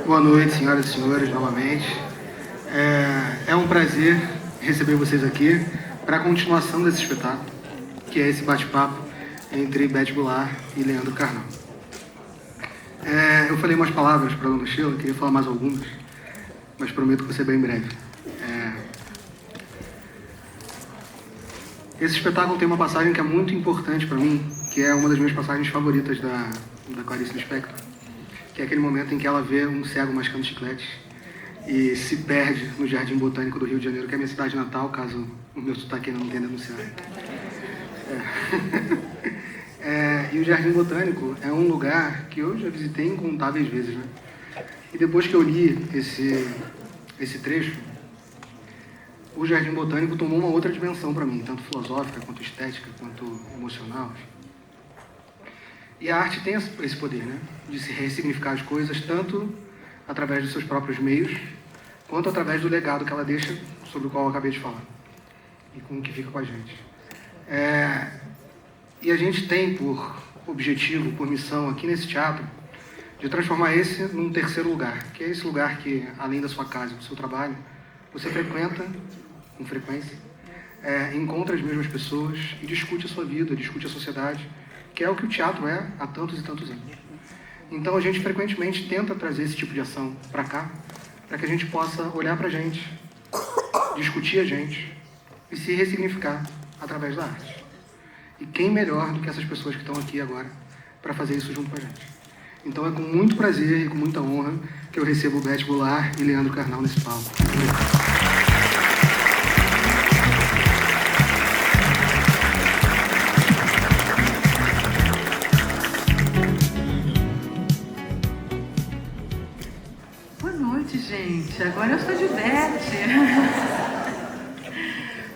Boa noite, senhoras e senhores, novamente. É um prazer receber vocês aqui para a continuação desse espetáculo, que é esse bate-papo entre Beth Goulart e Leandro Carnal. Eu falei umas palavras para a dona Sheila, queria falar mais algumas, mas prometo que vai ser bem breve. Esse espetáculo tem uma passagem que é muito importante para mim, que é uma das minhas passagens favoritas da Clarice Lispector, que é aquele momento em que ela vê um cego mascando chiclete e se perde no Jardim Botânico do Rio de Janeiro, que é a minha cidade natal, caso o meu sotaque ainda não tenha denunciado. E o Jardim Botânico é um lugar que eu já visitei incontáveis vezes, né? E depois que eu li esse trecho, o Jardim Botânico tomou uma outra dimensão para mim, tanto filosófica, quanto estética, quanto emocional. E a arte tem esse poder, né? De se ressignificar as coisas, tanto através dos seus próprios meios, quanto através do legado que ela deixa, sobre o qual eu acabei de falar, e com o que fica com a gente. E a gente tem por objetivo, por missão, aqui nesse teatro, de transformar esse num terceiro lugar, que é esse lugar que, além da sua casa e do seu trabalho, você frequenta com frequência, encontra as mesmas pessoas e discute a sua vida, discute a sociedade, que é o que o teatro é há tantos e tantos anos. Então a gente frequentemente tenta trazer esse tipo de ação para cá, para que a gente possa olhar para a gente, discutir a gente e se ressignificar através da arte. E quem melhor do que essas pessoas que estão aqui agora para fazer isso junto com a gente? Então é com muito prazer e com muita honra que eu recebo Beth Goulart e Leandro Carnal nesse palco. Boa noite, gente. Agora eu sou de Beth.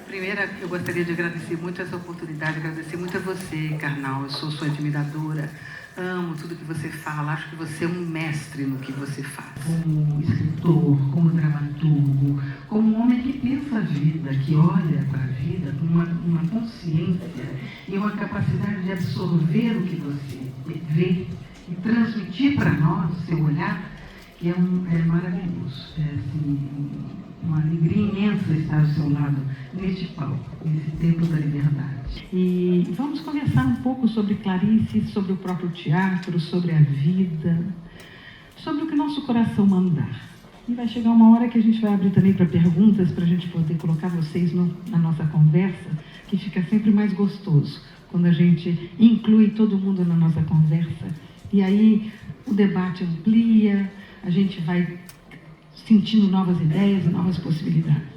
Primeiro, eu gostaria de agradecer muito essa oportunidade, agradecer muito a você, Carnal. Eu sou sua admiradora, amo tudo que você fala, acho que você é um mestre no que você faz. Como escritor, como dramaturgo, como um homem que pensa a vida, que olha para a vida com uma consciência e uma capacidade de absorver o que você vê e transmitir para nós, seu olhar, que é maravilhoso. Uma alegria imensa estar ao seu lado neste palco, nesse tempo da liberdade. E vamos conversar um pouco sobre Clarice, sobre o próprio teatro, sobre a vida, sobre o que nosso coração mandar. E vai chegar uma hora que a gente vai abrir também para perguntas, para a gente poder colocar vocês na nossa conversa, que fica sempre mais gostoso, quando a gente inclui todo mundo na nossa conversa. E aí o debate amplia, a gente vai sentindo novas ideias e novas possibilidades.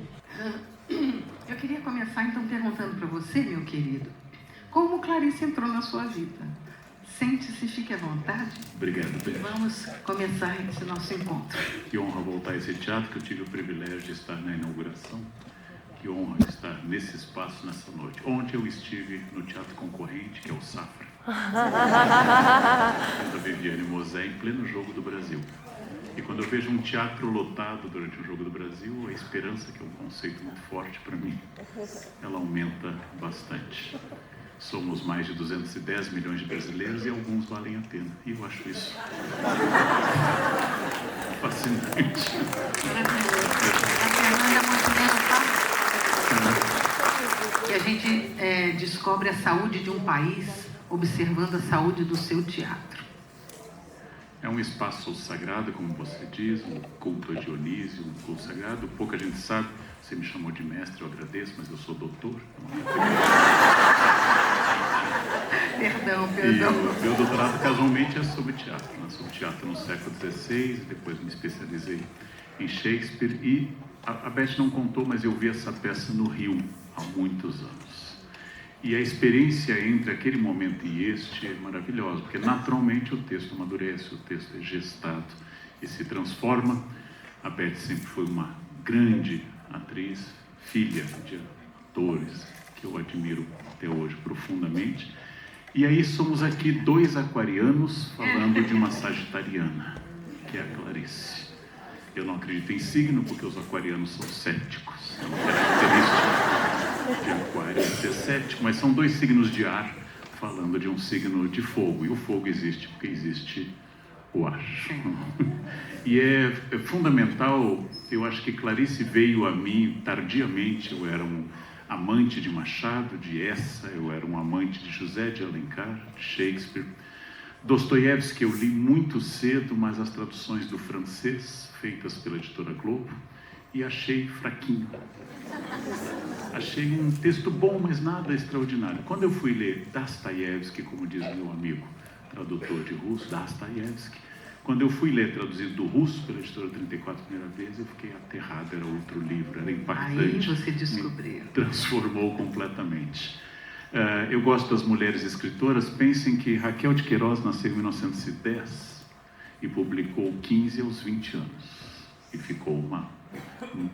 Eu queria começar então perguntando para você, meu querido, como Clarice entrou na sua vida? Sente-se, fique à vontade. Obrigado, Beth. Vamos começar esse nosso encontro. Que honra voltar a esse teatro, que eu tive o privilégio de estar na inauguração. Que honra estar nesse espaço nessa noite. Ontem eu estive no teatro concorrente, que é o Safra. Da Viviane Mosé, em pleno Jogo do Brasil. E quando eu vejo um teatro lotado durante o Jogo do Brasil, a esperança, que é um conceito muito forte para mim, ela aumenta bastante. Somos mais de 210 milhões de brasileiros e alguns valem a pena. E eu acho isso fascinante. E a gente descobre a saúde de um país observando a saúde do seu teatro. É um espaço sagrado, como você diz, um culto a Dionísio, um culto sagrado. Pouca gente sabe, você me chamou de mestre, eu agradeço, mas eu sou doutor. Perdão. E o meu doutorado, casualmente, é sobre teatro. Né? Sobre teatro no século XVI, depois me especializei em Shakespeare. E a Beth não contou, mas eu vi essa peça no Rio há muitos anos. E a experiência entre aquele momento e este é maravilhosa, porque naturalmente o texto amadurece, o texto é gestado e se transforma. A Beth sempre foi uma grande atriz, filha de atores, que eu admiro até hoje profundamente. E aí somos aqui dois aquarianos falando de uma sagitariana, que é a Clarice. Eu não acredito em signo, porque os aquarianos são céticos. É uma característica de aquário ser cético, mas são dois signos de ar falando de um signo de fogo. E o fogo existe porque existe eu acho. Sim. E é fundamental, eu acho que Clarice veio a mim tardiamente. Eu era um amante de Machado, de Essa, eu era um amante de José de Alencar, de Shakespeare. Dostoiévski eu li muito cedo, mas as traduções do francês, feitas pela editora Globo, e achei fraquinho. Achei um texto bom, mas nada extraordinário. Quando eu fui ler Dostoiévski, como diz meu amigo tradutor de russo, Dostoiévski, quando eu fui ler traduzido do russo pela editora 34 a primeira vez, eu fiquei aterrado, era outro livro, era impactante. Aí você descobriu. Me transformou completamente. Eu gosto das mulheres escritoras. Pensem que Raquel de Queiroz nasceu em 1910 e publicou 15 aos 20 anos. E ficou uma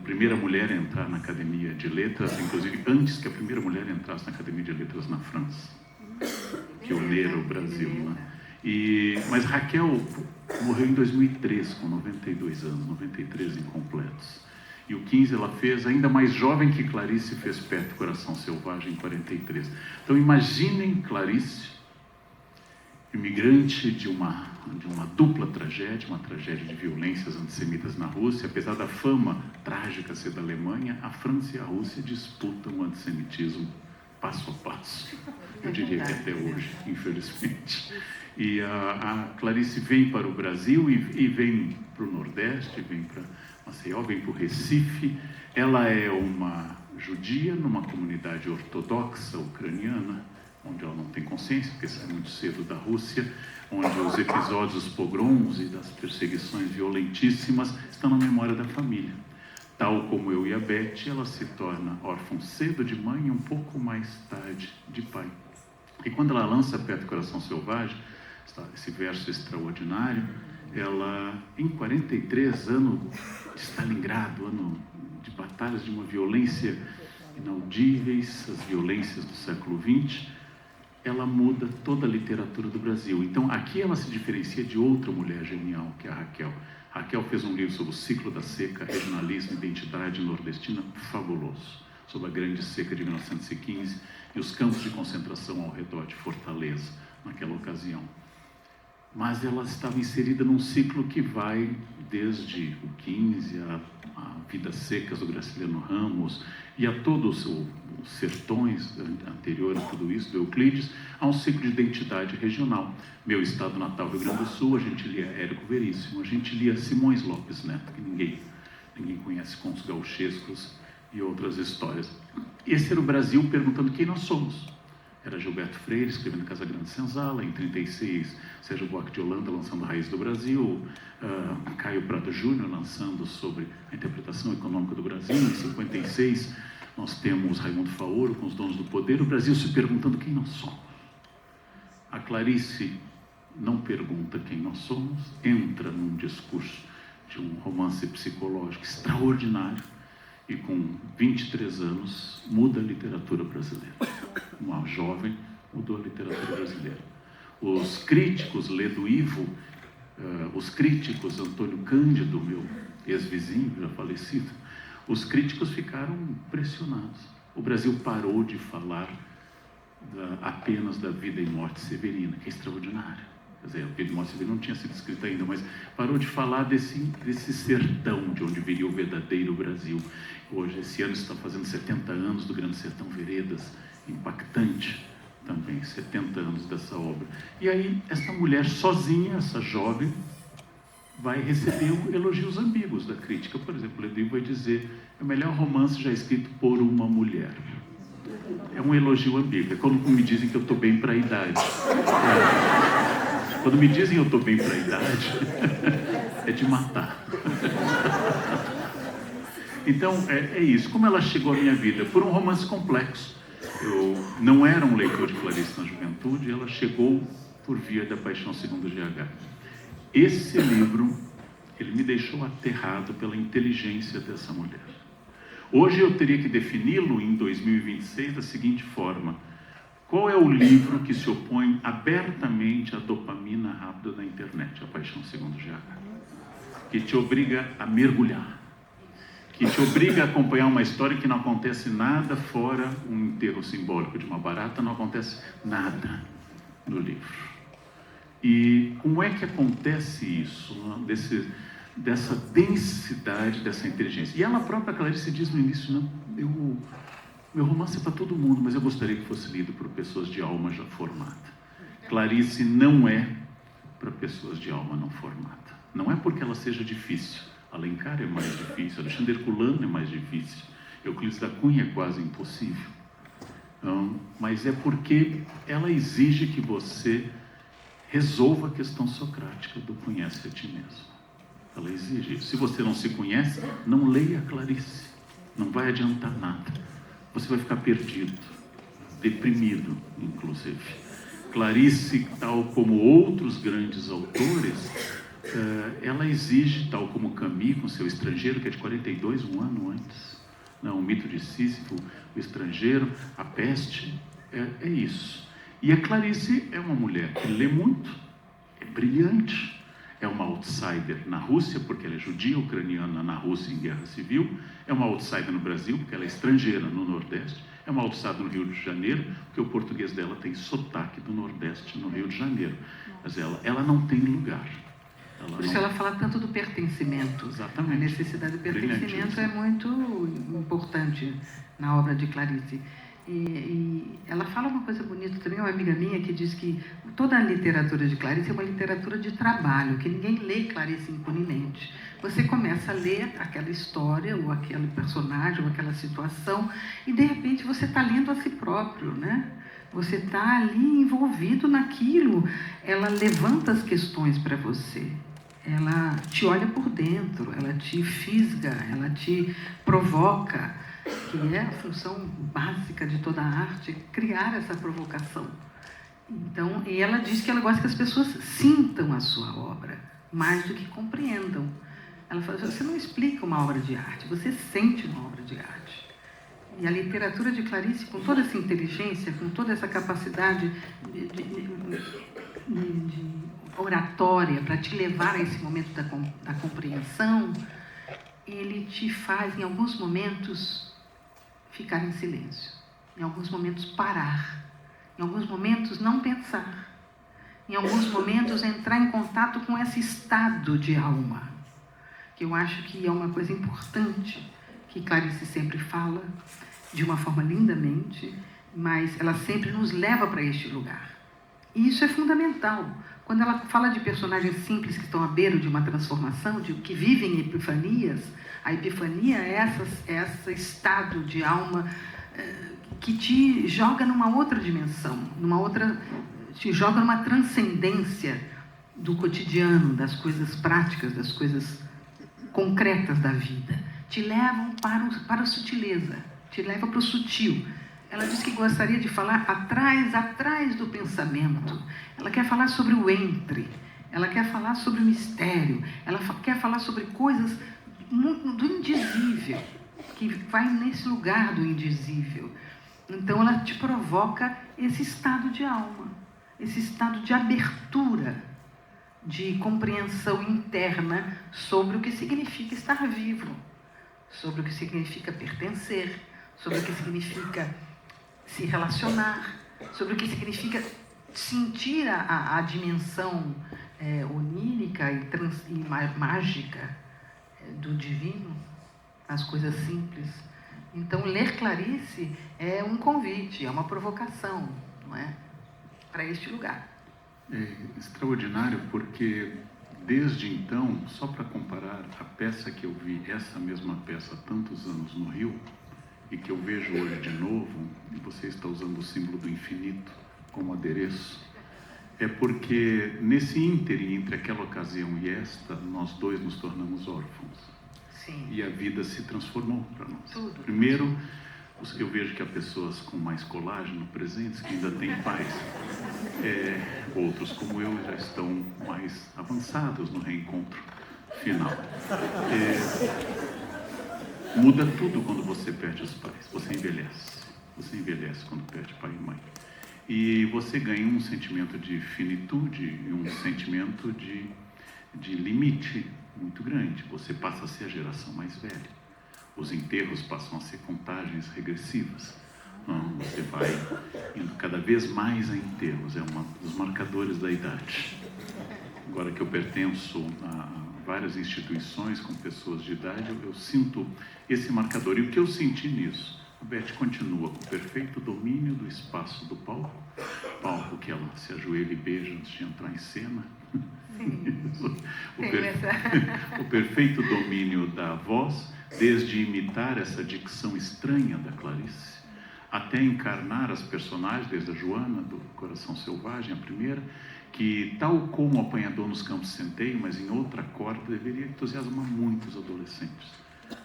primeira mulher a entrar na Academia de Letras, inclusive antes que a primeira mulher entrasse na Academia de Letras na França. Pioneira o Brasil, né? Mas Raquel morreu em 2003, com 92 anos, 93 incompletos. E o 15 ela fez, ainda mais jovem que Clarice, fez Perto do Coração Selvagem, em 43. Então imaginem Clarice, imigrante de uma dupla tragédia, uma tragédia de violências antissemitas na Rússia. Apesar da fama trágica ser da Alemanha, a França e a Rússia disputam o antissemitismo passo a passo. Eu diria que até hoje, infelizmente. E a Clarice vem para o Brasil e vem para o Nordeste, vem para Maceió, vem para o Recife. Ela é uma judia numa comunidade ortodoxa ucraniana, onde ela não tem consciência, porque sai muito cedo da Rússia, onde os episódios dos pogroms e das perseguições violentíssimas estão na memória da família. Tal como eu e a Beth, ela se torna órfã cedo de mãe e um pouco mais tarde de pai. E quando ela lança Perto do Coração Selvagem, esse verso extraordinário, ela, em 43, ano de Stalingrado, ano de batalhas de uma violência inaudíveis, as violências do século XX, ela muda toda a literatura do Brasil. Então, aqui ela se diferencia de outra mulher genial, que é a Raquel. Raquel fez um livro sobre o ciclo da seca, regionalismo, identidade nordestina, fabuloso, sobre a grande seca de 1915 e os campos de concentração ao redor de Fortaleza, naquela ocasião. Mas ela estava inserida num ciclo que vai desde o 15, a Vidas Secas do Graciliano Ramos e a todos os sertões anterior a tudo isso, do Euclides, a um ciclo de identidade regional. Meu estado natal, Rio Grande do Sul, a gente lia Érico Veríssimo, a gente lia Simões Lopes Neto, que ninguém conhece, contos gauchescos e outras histórias. Esse era o Brasil perguntando quem nós somos. Era Gilberto Freire escrevendo Casa Grande Senzala, em 36, Sérgio Buarque de Holanda lançando Raiz do Brasil, Caio Prado Júnior lançando sobre a interpretação econômica do Brasil, em 56 nós temos Raimundo Faoro com Os Donos do Poder, o Brasil se perguntando quem nós somos. A Clarice não pergunta quem nós somos, entra num discurso de um romance psicológico extraordinário e com 23 anos muda a literatura brasileira. Uma jovem mudou a literatura brasileira. Os críticos, Ledo Ivo, os críticos, Antônio Cândido, meu ex-vizinho, já falecido, os críticos ficaram impressionados. O Brasil parou de falar apenas da vida e morte severina, que é extraordinário. Quer dizer, a vida e morte severina não tinha sido escrita ainda, mas parou de falar desse sertão, de onde viria o verdadeiro Brasil. Hoje, esse ano está fazendo 70 anos do Grande Sertão Veredas, impactante também, 70 anos dessa obra. E aí, essa mulher sozinha, essa jovem, vai receber elogios ambíguos da crítica. Por exemplo, Ledo vai dizer, é o melhor romance já escrito por uma mulher. É um elogio ambíguo. É quando me dizem que eu estou bem para a idade. Quando me dizem eu estou bem para a idade, é de matar. Então, é isso. Como ela chegou à minha vida? Por um romance complexo. Eu não era um leitor de Clarice na juventude, ela chegou por via da Paixão Segundo GH. Esse livro, ele me deixou aterrado pela inteligência dessa mulher. Hoje eu teria que defini-lo em 2026 da seguinte forma: qual é o livro que se opõe abertamente à dopamina rápida da internet, A Paixão Segundo GH? Que te obriga a mergulhar, que te obriga a acompanhar uma história que não acontece nada fora um enterro simbólico de uma barata, não acontece nada no livro. E como é que acontece isso, né? Dessa densidade, dessa inteligência? E ela própria, Clarice, diz no início, não, meu romance é para todo mundo, mas eu gostaria que fosse lido por pessoas de alma já formada. Clarice não é para pessoas de alma não formada. Não é porque ela seja difícil. Alencar é mais difícil, Alexandre Herculano é mais difícil, Euclides da Cunha é quase impossível. Não, mas é porque ela exige que você resolva a questão socrática do conhece a ti mesmo. Ela exige isso. Se você não se conhece, não leia Clarice. Não vai adiantar nada. Você vai ficar perdido, deprimido, inclusive. Clarice, tal como outros grandes autores, ela exige, tal como Camus, com seu Estrangeiro, que é de 42, um ano antes. Não, o Mito de Sísifo, o Estrangeiro, a Peste, é isso. E a Clarice é uma mulher que lê muito, é brilhante, é uma outsider na Rússia, porque ela é judia ucraniana na Rússia em guerra civil, é uma outsider no Brasil, porque ela é estrangeira no Nordeste, é uma outsider no Rio de Janeiro, porque o português dela tem sotaque do Nordeste no Rio de Janeiro. Mas ela não tem lugar. Por isso ela fala tanto do pertencimento. Exatamente. A necessidade do pertencimento é muito importante na obra de Clarice. E ela fala uma coisa bonita também, uma amiga minha que diz que toda a literatura de Clarice é uma literatura de trabalho, que ninguém lê Clarice impunemente. Você começa a ler aquela história, ou aquele personagem, ou aquela situação, e de repente você está lendo a si próprio, né? Você está ali envolvido naquilo, ela levanta as questões para você. Ela te olha por dentro, ela te fisga, ela te provoca, que é a função básica de toda a arte, criar essa provocação. Então, e ela diz que ela gosta que as pessoas sintam a sua obra, mais do que compreendam. Ela fala, você não explica uma obra de arte, você sente uma obra de arte. E a literatura de Clarice, com toda essa inteligência, com toda essa capacidade de oratória para te levar a esse momento da compreensão, ele te faz, em alguns momentos, ficar em silêncio. Em alguns momentos, parar. Em alguns momentos, não pensar. Em alguns momentos, entrar em contato com esse estado de alma, que eu acho que é uma coisa importante, que Clarice sempre fala, de uma forma lindamente, mas ela sempre nos leva para este lugar. E isso é fundamental. Quando ela fala de personagens simples que estão à beira de uma transformação, de que vivem epifanias, a epifania é esse estado de alma que te joga numa outra dimensão, te joga numa transcendência do cotidiano, das coisas práticas, das coisas concretas da vida. Te levam para a sutileza, te leva para o sutil. Ela diz que gostaria de falar atrás do pensamento. Ela quer falar sobre o entre, ela quer falar sobre o mistério, ela quer falar sobre coisas do indizível, que vai nesse lugar do indizível. Então ela te provoca esse estado de alma, esse estado de abertura, de compreensão interna sobre o que significa estar vivo, sobre o que significa pertencer, sobre o que significa se relacionar, sobre o que significa sentir a dimensão onírica e mágica do divino, as coisas simples. Então, ler Clarice é um convite, é uma provocação, não é? Para este lugar. É extraordinário porque, desde então, só para comparar a peça que eu vi, essa mesma peça há tantos anos no Rio, e que eu vejo hoje de novo, e você está usando o símbolo do infinito como adereço, é porque nesse ínterim entre aquela ocasião e esta, nós dois nos tornamos órfãos. Sim. E a vida se transformou para nós. Tudo. Primeiro, eu vejo que há pessoas com mais colágeno presentes que ainda têm paz. Outros, como eu, já estão mais avançados no reencontro final. Muda tudo quando você perde os pais. Você envelhece. Você envelhece quando perde pai e mãe. E você ganha um sentimento de finitude e um sentimento de limite muito grande. Você passa a ser a geração mais velha. Os enterros passam a ser contagens regressivas. Você vai indo cada vez mais a enterros, é um dos marcadores da idade. Agora que eu pertenço a várias instituições com pessoas de idade, eu sinto esse marcador. E o que eu senti nisso? A Beth continua com o perfeito domínio do espaço do palco, palco que ela se ajoelha e beija antes de entrar em cena. O perfeito domínio da voz, desde imitar essa dicção estranha da Clarice, até encarnar as personagens, desde a Joana, do Coração Selvagem, a primeira, que, tal como o Apanhador nos Campos de Centeio, mas em outra corda, deveria entusiasmar muito os adolescentes.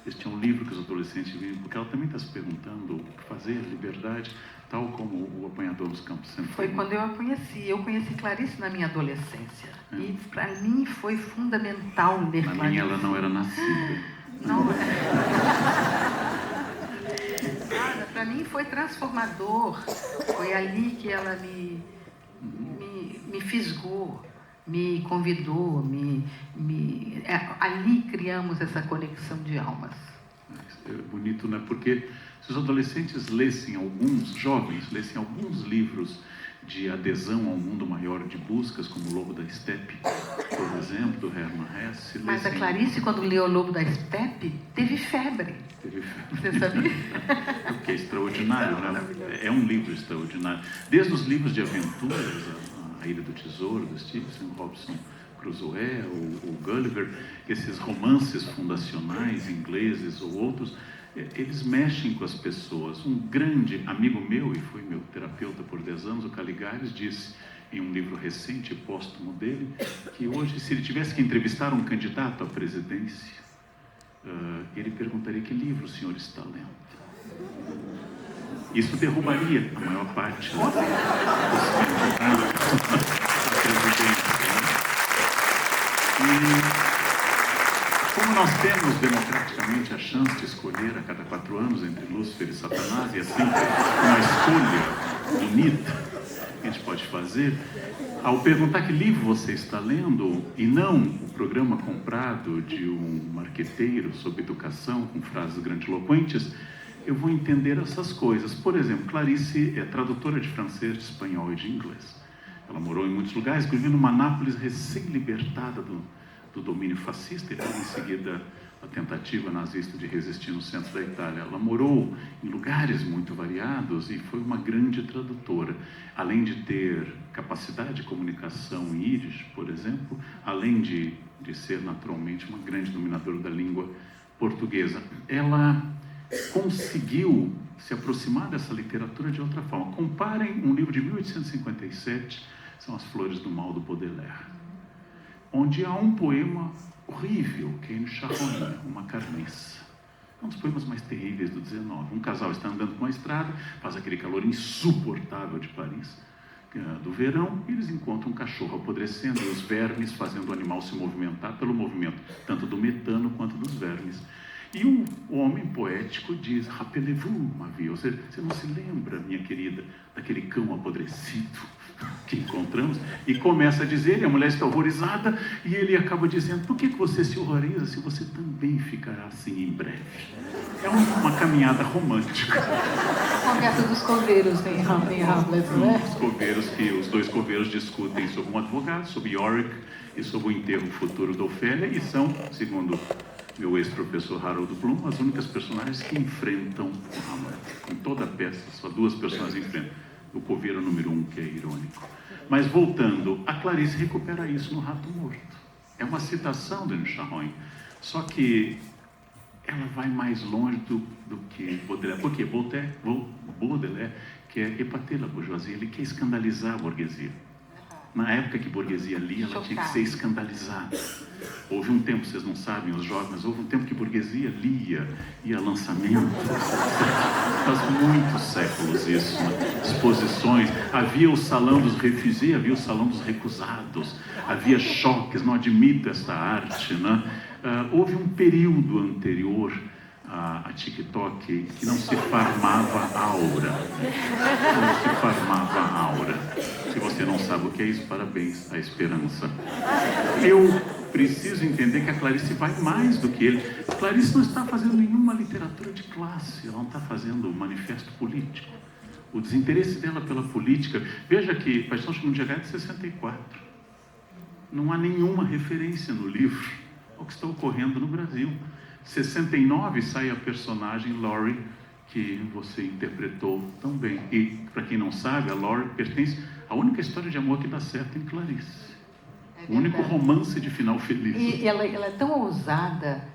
Este é um livro que os adolescentes vivem, porque ela também está se perguntando o que fazer, liberdade, tal como o Apanhador nos Campos de Centeio. Foi quando eu a conheci. Eu conheci Clarice na minha adolescência. E para mim foi fundamental ler Clarice. Na minha ela não era nascida. Não é. Para mim foi transformador. Foi ali que ela me fisgou, me convidou, ali criamos essa conexão de almas. É bonito, né? Porque se os adolescentes lessem jovens lessem alguns livros de adesão ao mundo maior de buscas, como O Lobo da Estepe, por exemplo, do Hermann Hesse. Mas a Clarice, quando leu O Lobo da Estepe, teve febre. Você sabia? Porque é extraordinário, né? É um livro extraordinário. Desde os livros de aventuras, A Ilha do Tesouro, do Stevenson, Robinson Crusoe, o Gulliver, esses romances fundacionais ingleses ou outros, eles mexem com as pessoas. Um grande amigo meu, e foi meu terapeuta por 10 anos, o Caligares, disse em um livro recente, póstumo dele, que hoje, se ele tivesse que entrevistar um candidato à presidência, ele perguntaria: que livro o senhor está lendo? Isso derrubaria a maior parte dos candidatos à presidência. E como nós temos democraticamente a chance de escolher a cada 4 anos entre Lúcifer e Satanás, e assim uma escolha bonita que a gente pode fazer, ao perguntar que livro você está lendo, e não o programa comprado de um marqueteiro sobre educação com frases grandiloquentes, eu vou entender essas coisas. Por exemplo, Clarice é tradutora de francês, de espanhol e de inglês. Ela morou em muitos lugares, inclusive numa Nápoles recém-libertada do domínio fascista, e logo em seguida a tentativa nazista de resistir no centro da Itália. Ela morou em lugares muito variados e foi uma grande tradutora. Além de ter capacidade de comunicação em íris, por exemplo, além de ser naturalmente uma grande dominadora da língua portuguesa. Ela conseguiu se aproximar dessa literatura de outra forma. Comparem um livro de 1857, são As Flores do Mal, do Baudelaire, onde há um poema horrível, que é Une Charogne, uma carniça. Um dos poemas mais terríveis do 19. Um casal está andando com a estrada, faz aquele calor insuportável de Paris, do verão, e eles encontram um cachorro apodrecendo e os vermes fazendo o animal se movimentar pelo movimento tanto do metano quanto dos vermes. E o homem poético diz: rappelez-vous, ma vie, ou seja, você não se lembra, minha querida, daquele cão apodrecido que encontramos? E começa a dizer, e a mulher está horrorizada, e ele acaba dizendo: por que você se horroriza se você também ficará assim em breve? É uma caminhada romântica. A conversa dos coveiros em Hamlet, né? Os dois coveiros discutem sobre um advogado, sobre Yorick e sobre o enterro futuro da Ofélia, e são, segundo meu ex-professor Harold Bloom, as únicas personagens que enfrentam o Hamlet. Em toda a peça, só 2 personagens enfrentam. O coveiro número 1, que é irônico. Mas voltando, a Clarice recupera isso no Rato Morto. É uma citação de Une Charogne, só que ela vai mais longe do que Baudelaire. Porque Baudelaire quer épater la bourgeoisie, ele quer escandalizar a burguesia. Na época que a burguesia lia, ela tinha que ser escandalizada. Houve um tempo, vocês não sabem, os jovens, houve um tempo que a burguesia lia, ia a lançamento. Faz muitos séculos isso, né? Exposições. Havia o salão dos refugiés, havia o salão dos recusados. Havia choques, não admito esta arte, né? Houve um período anterior a TikTok que não se farmava aura. Não se farmava aura. Se você não sabe o que é isso, parabéns, a esperança. Eu preciso entender que a Clarice vai mais do que ele. A Clarice não está fazendo nenhuma literatura de classe, ela não está fazendo um manifesto político. o desinteresse dela pela política. Veja que Paixão de Segunda Guerra é de 64. Não há nenhuma referência no livro ao que está ocorrendo no Brasil. 69 sai a personagem Laurie, que você interpretou tão bem. E, para quem não sabe, a Laurie pertence à única história de amor que dá certo em Clarice. O único romance de final feliz. E ela é tão ousada,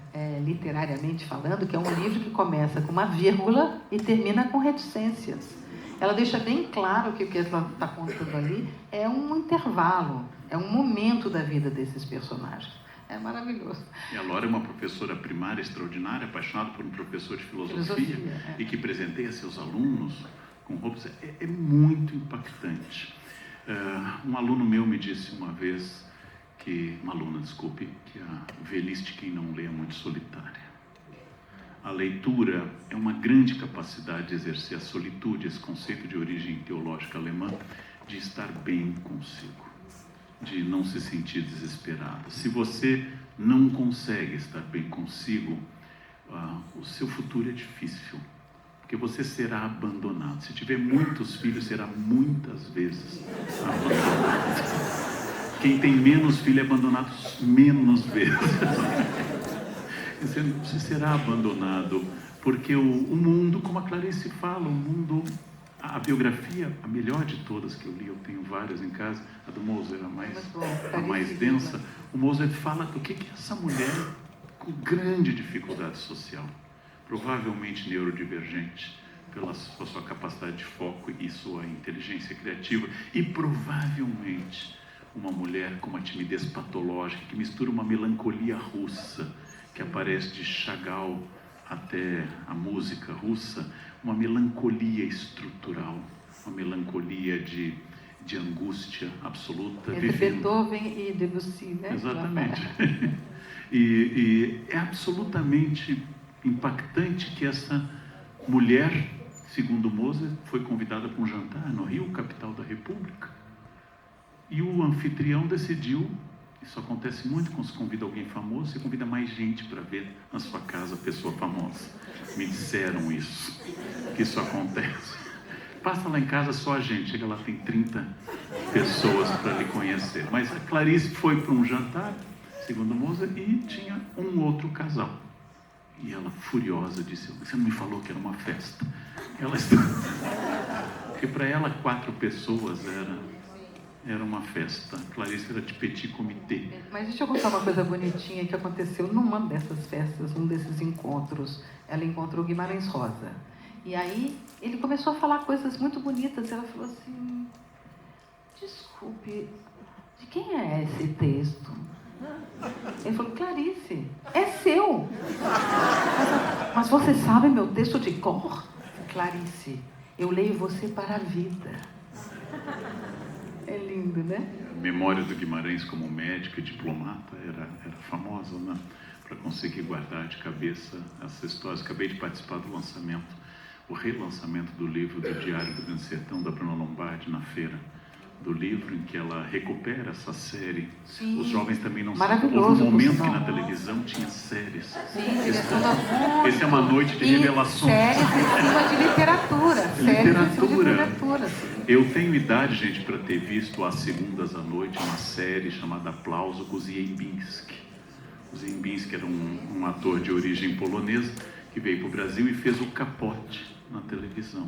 literariamente falando, que é um livro que começa com uma vírgula e termina com reticências. Ela deixa bem claro que o que ela está contando ali é um intervalo, é um momento da vida desses personagens. É maravilhoso. E a Laura é uma professora primária extraordinária, apaixonada por um professor de filosofia e que presenteia seus alunos com roupas. É muito impactante. Um aluno meu me disse uma vez que a velhice de quem não lê é muito solitária. A leitura é uma grande capacidade de exercer a solitude, esse conceito de origem teológica alemã, de estar bem consigo, de não se sentir desesperado. Se você não consegue estar bem consigo, o seu futuro é difícil, porque você será abandonado. Se tiver muitos filhos, será muitas vezes abandonado. Quem tem menos filhos é abandonado menos vezes. Você será abandonado, porque o mundo, como a Clarice fala, o mundo, a biografia, a melhor de todas que eu li, eu tenho várias em casa, a do Moser, a mais densa. O Moser fala do que é essa mulher com grande dificuldade social, provavelmente neurodivergente, pela sua capacidade de foco e sua inteligência criativa, e provavelmente uma mulher com uma timidez patológica, que mistura uma melancolia russa, que aparece de Chagall até a música russa, uma melancolia estrutural, uma melancolia de angústia absoluta. Entre Beethoven e Debussy, né? Exatamente. E é absolutamente impactante que essa mulher, segundo Mozart, foi convidada para um jantar no Rio, capital da República, e o anfitrião decidiu. Isso acontece muito quando se convida alguém famoso, você convida mais gente para ver na sua casa a pessoa famosa. Me disseram isso, que isso acontece. Passa lá em casa só a gente, chega lá, tem 30 pessoas para lhe conhecer. Mas a Clarice foi para um jantar, segundo Mozart, e tinha um outro casal. E ela, furiosa, disse: você não me falou que era uma festa? Porque para ela 4 pessoas era uma festa. Clarice era de petit comité. Mas deixa eu contar uma coisa bonitinha que aconteceu numa dessas festas, num desses encontros. Ela encontrou Guimarães Rosa. E aí ele começou a falar coisas muito bonitas. Ela falou assim: desculpe, de quem é esse texto? Ele falou: Clarice, é seu. Mas você sabe meu texto de cor? Clarice, eu leio você para a vida. É lindo, né? A memória do Guimarães como médico e diplomata era famosa, né? Para conseguir guardar de cabeça essas histórias. Acabei de participar do lançamento, o relançamento do livro do Diário do Grande Sertão, da Bruna Lombardi, na feira do livro, em que ela recupera essa série. Sim. Os jovens também não sabem. Houve um momento que na televisão tinha séries. Sim, esse é uma noite de revelações. Séries em cima de literatura. Literatura. Eu tenho idade, gente, para ter visto às segundas à noite uma série chamada Aplauso com o Ziembinski. O Ziembinski era um ator de origem polonesa que veio para o Brasil e fez o Capote na televisão.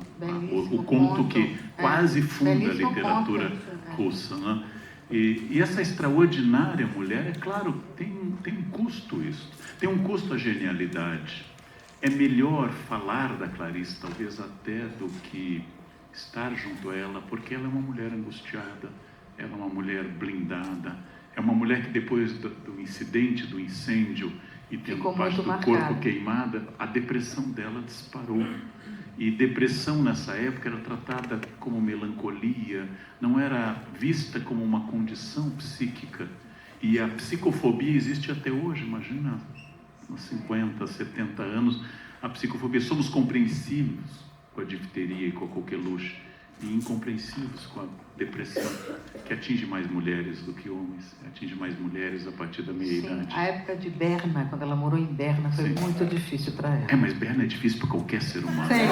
O conto que quase funda a literatura russa, né? E essa extraordinária mulher, é claro, tem um custo isso. Tem um custo a genialidade. É melhor falar da Clarice, talvez até, do que estar junto a ela, porque ela é uma mulher angustiada, ela é uma mulher blindada, é uma mulher que depois do incidente, do incêndio, e tendo parte do corpo queimada, a depressão dela disparou. E depressão nessa época era tratada como melancolia, não era vista como uma condição psíquica. E a psicofobia existe até hoje, imagina, uns 50, 70 anos, a psicofobia. Somos compreensivos com a difteria e com a coqueluche, e incompreensivos com a depressão, que atinge mais mulheres do que homens, atinge mais mulheres a partir da meia-idade. A época de Berna, quando ela morou em Berna, foi muito difícil para ela. Mas Berna é difícil para qualquer ser humano. Sim.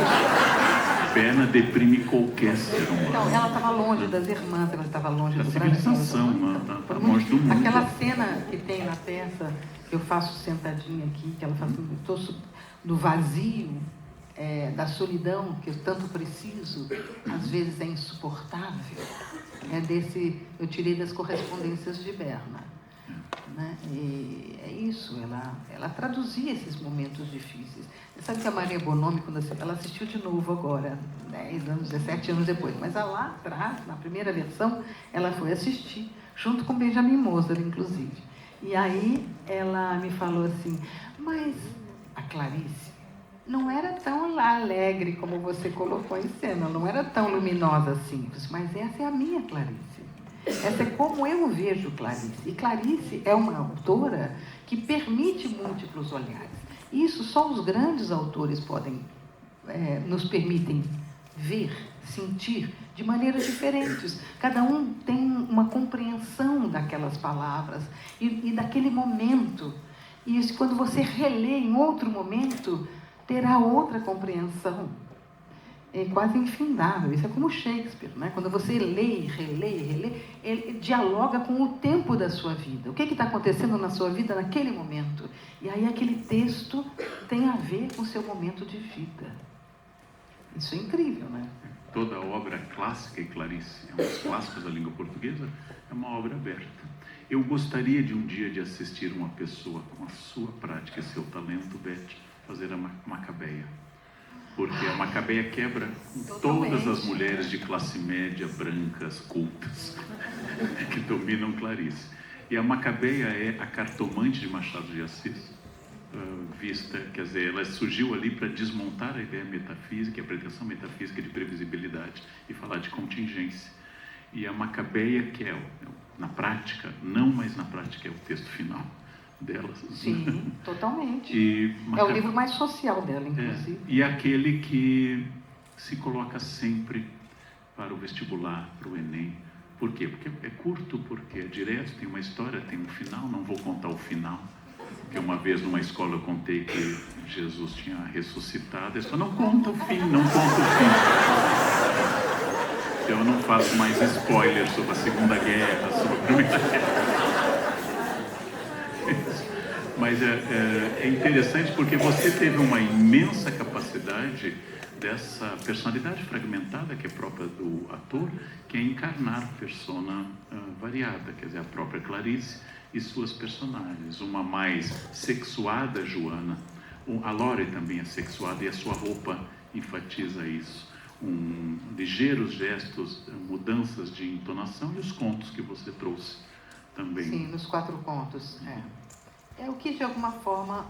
Berna deprime qualquer ser humano. Então, ela estava longe das irmãs, ela estava longe Da do civilização, Brasil. está longe do mundo. Aquela cena que tem na peça, que eu faço sentadinha aqui, que ela faz do vazio, da solidão, que eu tanto preciso, às vezes é insuportável. Eu tirei das correspondências de Berna. Né? E é isso, ela traduzia esses momentos difíceis. Você sabe que a Maria Bonomi, quando ela assistiu de novo agora, 10 anos, 17 anos depois, mas lá atrás, na primeira versão, ela foi assistir, junto com Benjamin Moser, inclusive. E aí ela me falou assim, mas a Clarice não era tão alegre como você colocou em cena, não era tão luminosa assim. Eu disse, mas essa é a minha Clarice. Essa é como eu vejo Clarice. E Clarice é uma autora que permite múltiplos olhares. Isso só os grandes autores nos permitem ver, sentir de maneiras diferentes. Cada um tem uma compreensão daquelas palavras e daquele momento. E isso, quando você relê em outro momento, terá outra compreensão. É quase infindável. Isso é como Shakespeare, né? Quando você lê, relê, ele dialoga com o tempo da sua vida. O que está acontecendo na sua vida naquele momento? E aí aquele texto tem a ver com o seu momento de vida. Isso é incrível, né? Toda obra clássica, e Clarice é um dos clássicos da língua portuguesa, é uma obra aberta. Eu gostaria de um dia de assistir uma pessoa com a sua prática e seu talento, Beth, fazer a Macabeia. Porque a Macabeia quebra com todas as mulheres de classe média, brancas, cultas, que dominam Clarice. E a Macabeia é a cartomante de Machado de Assis, vista, quer dizer, ela surgiu ali para desmontar a ideia metafísica, a pretensão metafísica de previsibilidade e falar de contingência. E a Macabeia, que é, na prática, mas na prática é o texto final dela. Sim, totalmente. É o livro mais social dela, inclusive. E aquele que se coloca sempre para o vestibular, para o Enem. Por quê? Porque é curto, porque é direto, tem uma história, tem um final, não vou contar o final. Porque uma vez numa escola eu contei que Jesus tinha ressuscitado, eles falaram, não conta o fim, não conta o fim. Então eu não faço mais spoilers sobre a Segunda Guerra, sobre a Primeira Guerra. Mas é interessante porque você teve uma imensa capacidade dessa personalidade fragmentada que é própria do ator, que é encarnar persona variada, quer dizer, a própria Clarice e suas personagens. Uma mais sexuada, Joana, a Lore também é sexuada e a sua roupa enfatiza isso. Ligeiros gestos, mudanças de entonação e os contos que você trouxe também. Sim, nos 4 contos, É o que, de alguma forma,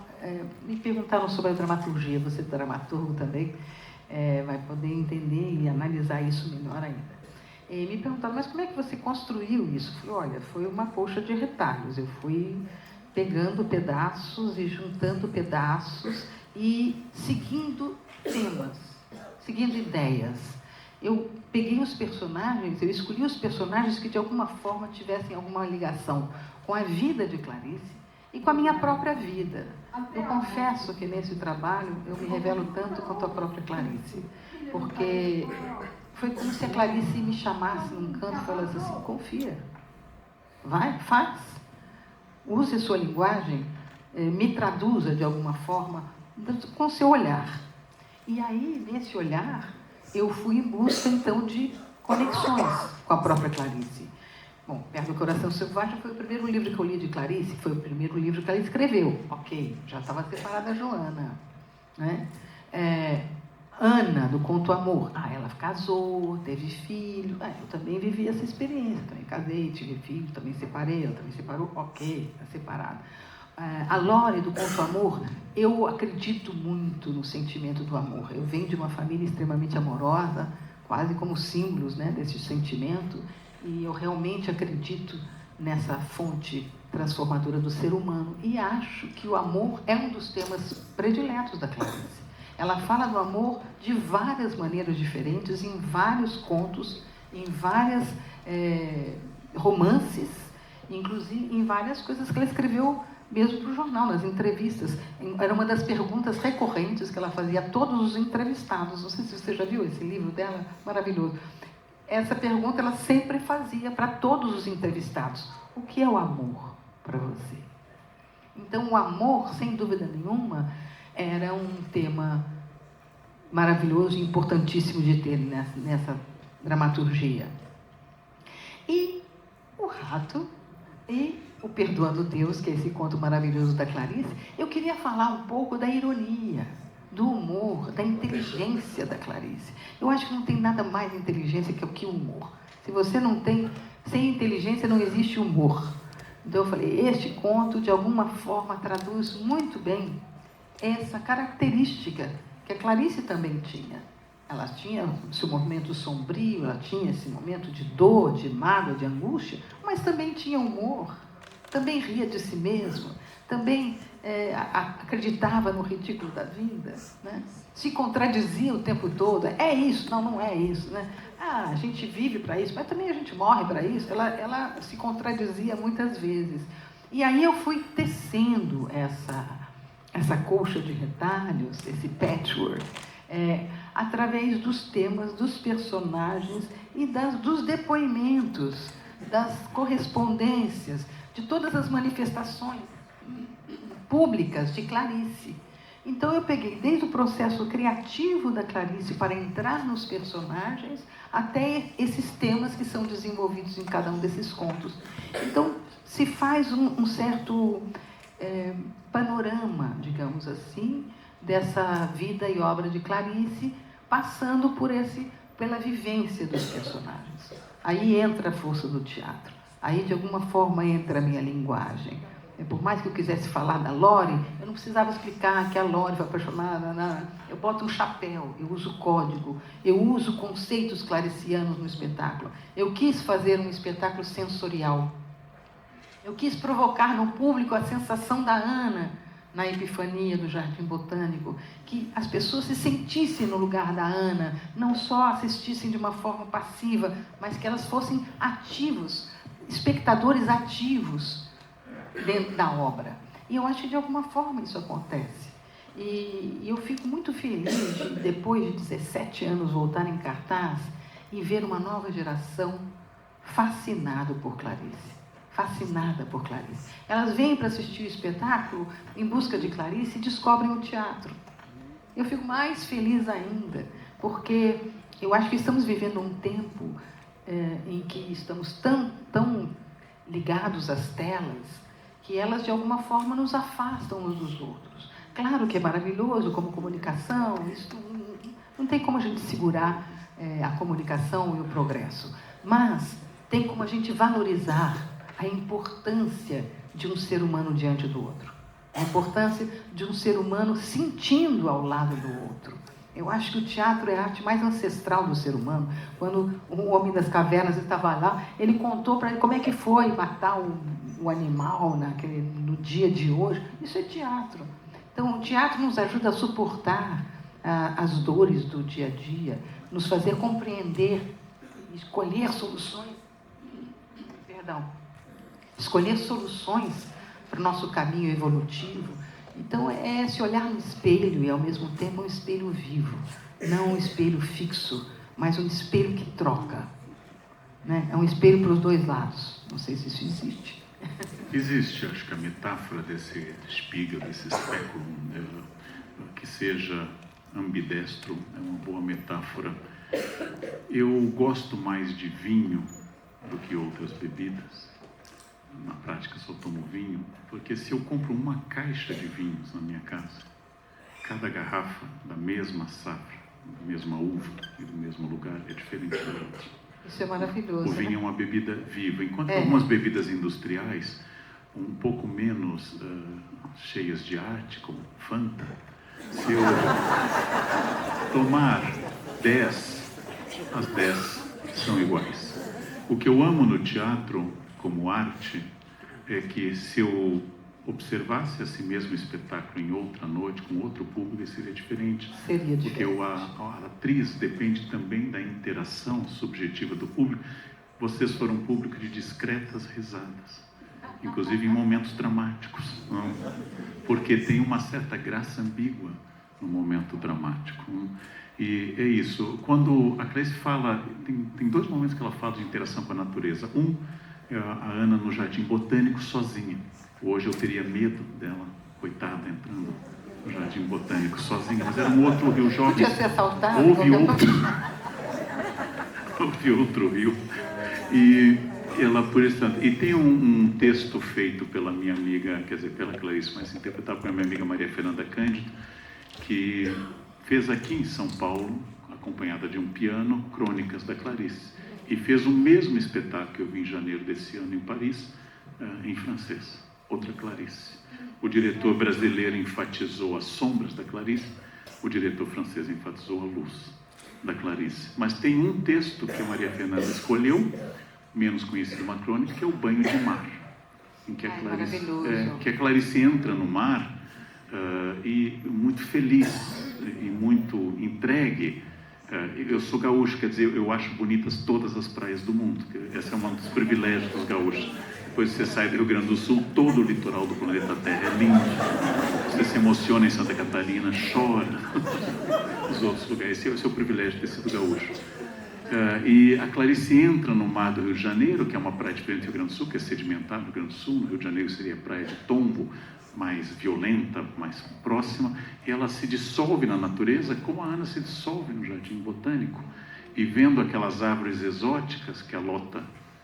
me perguntaram sobre a dramaturgia, você é dramaturgo também, vai poder entender e analisar isso melhor ainda. Me perguntaram, mas como é que você construiu isso? Eu falei, olha, foi uma colcha de retalhos, eu fui pegando pedaços e juntando pedaços e seguindo temas, seguindo ideias. Eu peguei os personagens, eu escolhi os personagens que de alguma forma tivessem alguma ligação com a vida de Clarice, e com a minha própria vida. Eu confesso que nesse trabalho eu me revelo tanto quanto a própria Clarice, porque foi como se a Clarice me chamasse num canto e falasse assim, confia, vai, faz, use a sua linguagem, me traduza de alguma forma com o seu olhar. E aí, nesse olhar, eu fui em busca então de conexões com a própria Clarice. Bom, Perto do Coração Selvagem foi o primeiro livro que eu li de Clarice, foi o primeiro livro que ela escreveu. Ok, já estava separada da Joana. Né? Ana, do Conto Amor. Ela casou, teve filho. Eu também vivi essa experiência. Também casei, tive filho, também separei, ela também separou. Ok, está separada. A Lore, do Conto Amor, eu acredito muito no sentimento do amor. Eu venho de uma família extremamente amorosa, quase como símbolos, né, desse sentimento. E eu realmente acredito nessa fonte transformadora do ser humano. E acho que o amor é um dos temas prediletos da Clarice. Ela fala do amor de várias maneiras diferentes, em vários contos, em várias romances, inclusive em várias coisas que ela escreveu mesmo para o jornal, nas entrevistas. Era uma das perguntas recorrentes que ela fazia a todos os entrevistados. Não sei se você já viu esse livro dela, maravilhoso. Essa pergunta ela sempre fazia para todos os entrevistados. O que é o amor para você? Então, o amor, sem dúvida nenhuma, era um tema maravilhoso e importantíssimo de ter nessa dramaturgia. E o rato e o Perdoando Deus, que é esse conto maravilhoso da Clarice, eu queria falar um pouco da ironia, do humor, da inteligência da Clarice. Eu acho que não tem nada mais inteligência que o humor. Se você não tem, sem inteligência não existe humor. Então eu falei, este conto de alguma forma traduz muito bem essa característica que a Clarice também tinha. Ela tinha o seu momento sombrio, ela tinha esse momento de dor, de mágoa, de angústia, mas também tinha humor, também ria de si mesma, também acreditava no ridículo da vida, né? Se contradizia o tempo todo. É isso, não é isso, né? A gente vive para isso, mas também a gente morre para isso. Ela se contradizia muitas vezes. E aí eu fui tecendo essa colcha de retalhos, esse patchwork, através dos temas, dos personagens e dos depoimentos, das correspondências, de todas as manifestações públicas de Clarice. Então eu peguei desde o processo criativo da Clarice para entrar nos personagens até esses temas que são desenvolvidos em cada um desses contos. Então se faz um certo panorama, digamos assim, dessa vida e obra de Clarice, passando pela vivência dos personagens. Aí entra a força do teatro. Aí, de alguma forma, entra a minha linguagem. Por mais que eu quisesse falar da Lore, eu não precisava explicar que a Lore foi apaixonada. Eu boto um chapéu, eu uso código, eu uso conceitos claricianos no espetáculo. Eu quis fazer um espetáculo sensorial. Eu quis provocar no público a sensação da Ana na Epifania do Jardim Botânico, que as pessoas se sentissem no lugar da Ana, não só assistissem de uma forma passiva, mas que elas fossem ativos, espectadores ativos dentro da obra. E eu acho que de alguma forma isso acontece. E eu fico muito feliz de, depois de 17 anos, voltar em cartaz e ver uma nova geração fascinada por Clarice. Fascinada por Clarice. Elas vêm para assistir o espetáculo em busca de Clarice e descobrem o teatro. Eu fico mais feliz ainda, porque eu acho que estamos vivendo um tempo em que estamos tão ligados às telas que elas, de alguma forma, nos afastam uns dos outros. Claro que é maravilhoso como comunicação, isso não tem como a gente segurar a comunicação e o progresso, mas tem como a gente valorizar a importância de um ser humano diante do outro, a importância de um ser humano sentindo ao lado do outro. Eu acho que o teatro é a arte mais ancestral do ser humano. Quando o Homem das Cavernas estava lá, ele contou para ele como é que foi matar o animal no dia de hoje. Isso é teatro. Então, o teatro nos ajuda a suportar as dores do dia a dia, nos fazer compreender, escolher soluções. Escolher soluções para o nosso caminho evolutivo. Então, é se olhar no espelho e, ao mesmo tempo, um espelho vivo. Não um espelho fixo, mas um espelho que troca. Né? É um espelho para os dois lados. Não sei se isso existe. Existe, acho que a metáfora desse Spiegel, desse especulum, que seja ambidestro, é uma boa metáfora. Eu gosto mais de vinho do que outras bebidas. Na prática só tomo vinho, porque se eu compro uma caixa de vinhos na minha casa, cada garrafa da mesma safra, da mesma uva e do mesmo lugar é diferente da outra. Isso é maravilhoso. O vinho é uma bebida viva, enquanto algumas bebidas industriais, um pouco menos cheias de arte, como Fanta, se eu tomar 10, as 10 são iguais. O que eu amo no teatro como arte é que se eu observasse esse mesmo espetáculo em outra noite, com outro público, seria diferente. Seria diferente. Porque a atriz depende também da interação subjetiva do público. Vocês foram um público de discretas risadas. inclusive em momentos dramáticos, não? Porque tem uma certa graça ambígua no momento dramático. Não? E é isso. Quando a Clarice fala, tem 2 momentos que ela fala de interação com a natureza. Um é a Ana no Jardim Botânico sozinha. Hoje eu teria medo dela, coitada, entrando no Jardim Botânico sozinha, mas era um outro rio jovem. Podia ser assaltado. Houve outro rio. E ela, por isso, e tem um texto feito pela minha amiga, quer dizer, pela Clarice, mas interpretado pela minha amiga Maria Fernanda Cândido, que fez aqui em São Paulo, acompanhada de um piano, Crônicas da Clarice. E fez o mesmo espetáculo que eu vi em janeiro desse ano em Paris, em francês, outra Clarice. O diretor brasileiro enfatizou as sombras da Clarice, o diretor francês enfatizou a luz da Clarice. Mas tem um texto que a Maria Fernanda escolheu, menos conhecido, uma crônica, que é o Banho de Mar, em que a Clarice entra no mar e muito feliz e muito entregue. Eu sou gaúcho, quer dizer, eu acho bonitas todas as praias do mundo. Esse é um dos privilégios dos gaúchos. Depois você sai do Rio Grande do Sul, todo o litoral do planeta Terra é lindo. Você se emociona em Santa Catarina, chora nos outros lugares. Esse é o privilégio de ter sido gaúcho. E a Clarice entra no mar do Rio de Janeiro, que é uma praia diferente do Rio Grande do Sul, que é sedimentar no Rio Grande do Sul. No Rio de Janeiro seria a praia de Tombo, mais violenta, mais próxima, e ela se dissolve na natureza como a Ana se dissolve no Jardim Botânico. E vendo aquelas árvores exóticas que a Lota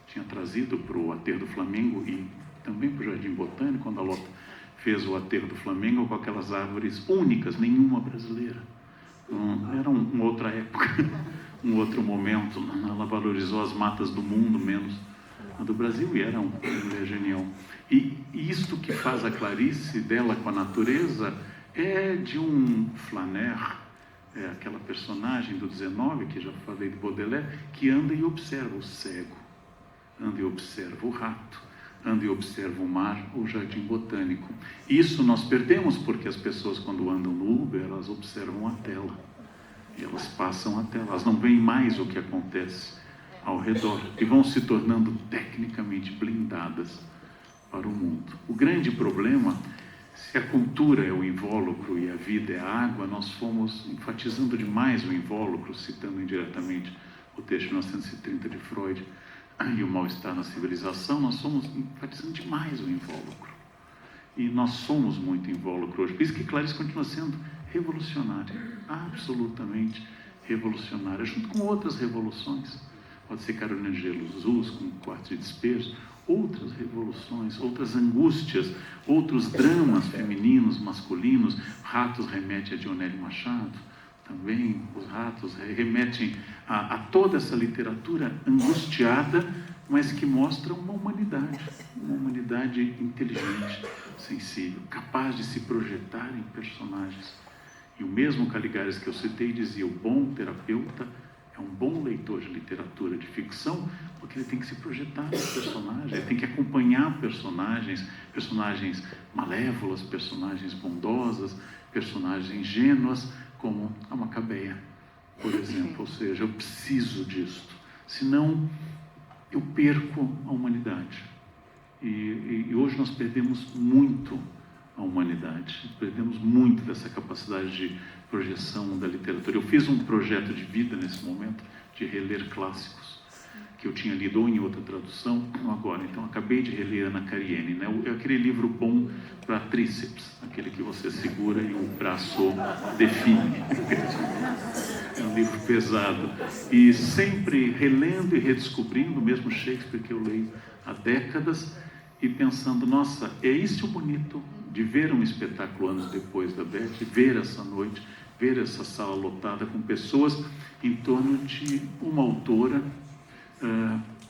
tinha trazido para o Aterro do Flamengo e também para o Jardim Botânico, quando a Lota fez o Aterro do Flamengo com aquelas árvores únicas, nenhuma brasileira. Era uma outra época, um outro momento. Ela valorizou as matas do mundo, menos a do Brasil, e era uma mulher genial. E isto que faz a Clarice dela com a natureza é de um Flaner, aquela personagem do 19, que já falei de Baudelaire, que anda e observa o cego, anda e observa o rato, anda e observa o mar, o Jardim Botânico. Isso nós perdemos porque as pessoas, quando andam no Uber, elas observam a tela, e elas passam a tela, elas não veem mais o que acontece ao redor, e vão se tornando tecnicamente blindadas para o mundo. O grande problema, se a cultura é o invólucro e a vida é a água, nós fomos enfatizando demais o invólucro, citando indiretamente o texto de 1930 de Freud e o mal-estar na civilização, nós fomos enfatizando demais o invólucro. E nós somos muito invólucro hoje. Por isso que Clarice continua sendo revolucionária, absolutamente revolucionária, junto com outras revoluções. Pode ser Carolina de Jesus, com o Quarto de Despejo, outras revoluções, outras angústias, outros dramas femininos, masculinos. Ratos remete a Dionélio Machado, também os ratos remetem a toda essa literatura angustiada, mas que mostra uma humanidade inteligente, sensível, capaz de se projetar em personagens. E o mesmo Caligares que eu citei dizia: o bom terapeuta é um bom leitor de literatura de ficção, porque ele tem que se projetar no personagem, ele tem que acompanhar personagens malévolas, personagens bondosas, personagens ingênuas, como a Macabeia, por exemplo. Ou seja, eu preciso disto, senão eu perco a humanidade. E hoje nós perdemos muito a humanidade, perdemos muito dessa capacidade de projeção da literatura. Eu fiz um projeto de vida nesse momento, de reler clássicos, que eu tinha lido ou em outra tradução, ou agora. Então, acabei de reler Ana Karenina, né? É aquele livro bom para tríceps, aquele que você segura e o braço define. É um livro pesado. E sempre relendo e redescobrindo, mesmo Shakespeare que eu leio há décadas, e pensando: nossa, é isso o bonito de ver um espetáculo anos depois da Beth, ver essa noite, ver essa sala lotada com pessoas em torno de uma autora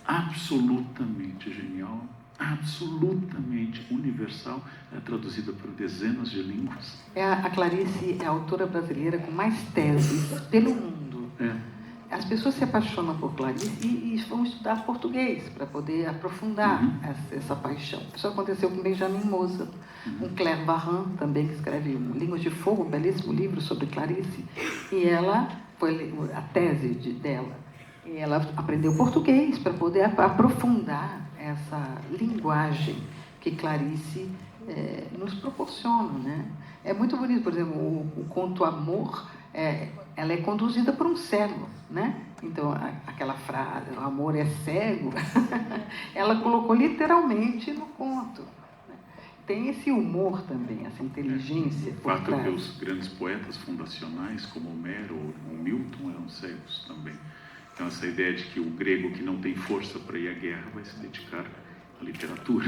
absolutamente genial, absolutamente universal, traduzida para dezenas de línguas. A Clarice é a autora brasileira com mais teses pelo mundo. As pessoas se apaixonam por Clarice e vão estudar português para poder aprofundar essa paixão. Isso aconteceu com Benjamin Moza, com Claire Varin, também, que escreve Línguas de Fogo, um belíssimo livro sobre Clarice. E ela, foi a tese dela, e ela aprendeu português para poder aprofundar essa linguagem que Clarice nos proporciona, né? É muito bonito, por exemplo, o conto Amor, ela é conduzida por um cego, né? Então, aquela frase, o amor é cego, ela colocou literalmente no conto. Né? Tem esse humor também, essa inteligência. O fato é que os grandes poetas fundacionais, como Homero ou Milton, eram cegos também. Então, essa ideia de que o grego que não tem força para ir à guerra vai se dedicar à literatura.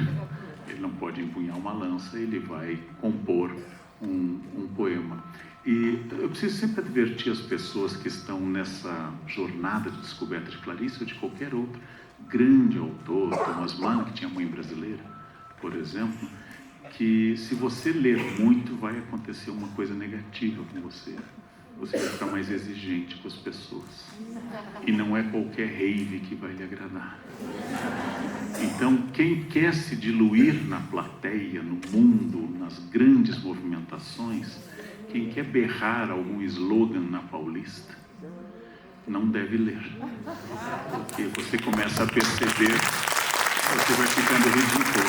Ele não pode empunhar uma lança, ele vai compor um poema. E eu preciso sempre advertir as pessoas que estão nessa jornada de descoberta de Clarice ou de qualquer outro grande autor, Thomas Mann, que tinha mãe brasileira, por exemplo, que se você ler muito, vai acontecer uma coisa negativa com você. Você vai ficar mais exigente com as pessoas. E não é qualquer rave que vai lhe agradar. Então, quem quer se diluir na plateia, no mundo, nas grandes movimentações, quem quer berrar algum slogan na Paulista, não deve ler. Porque você começa a perceber, você vai ficando ridículo.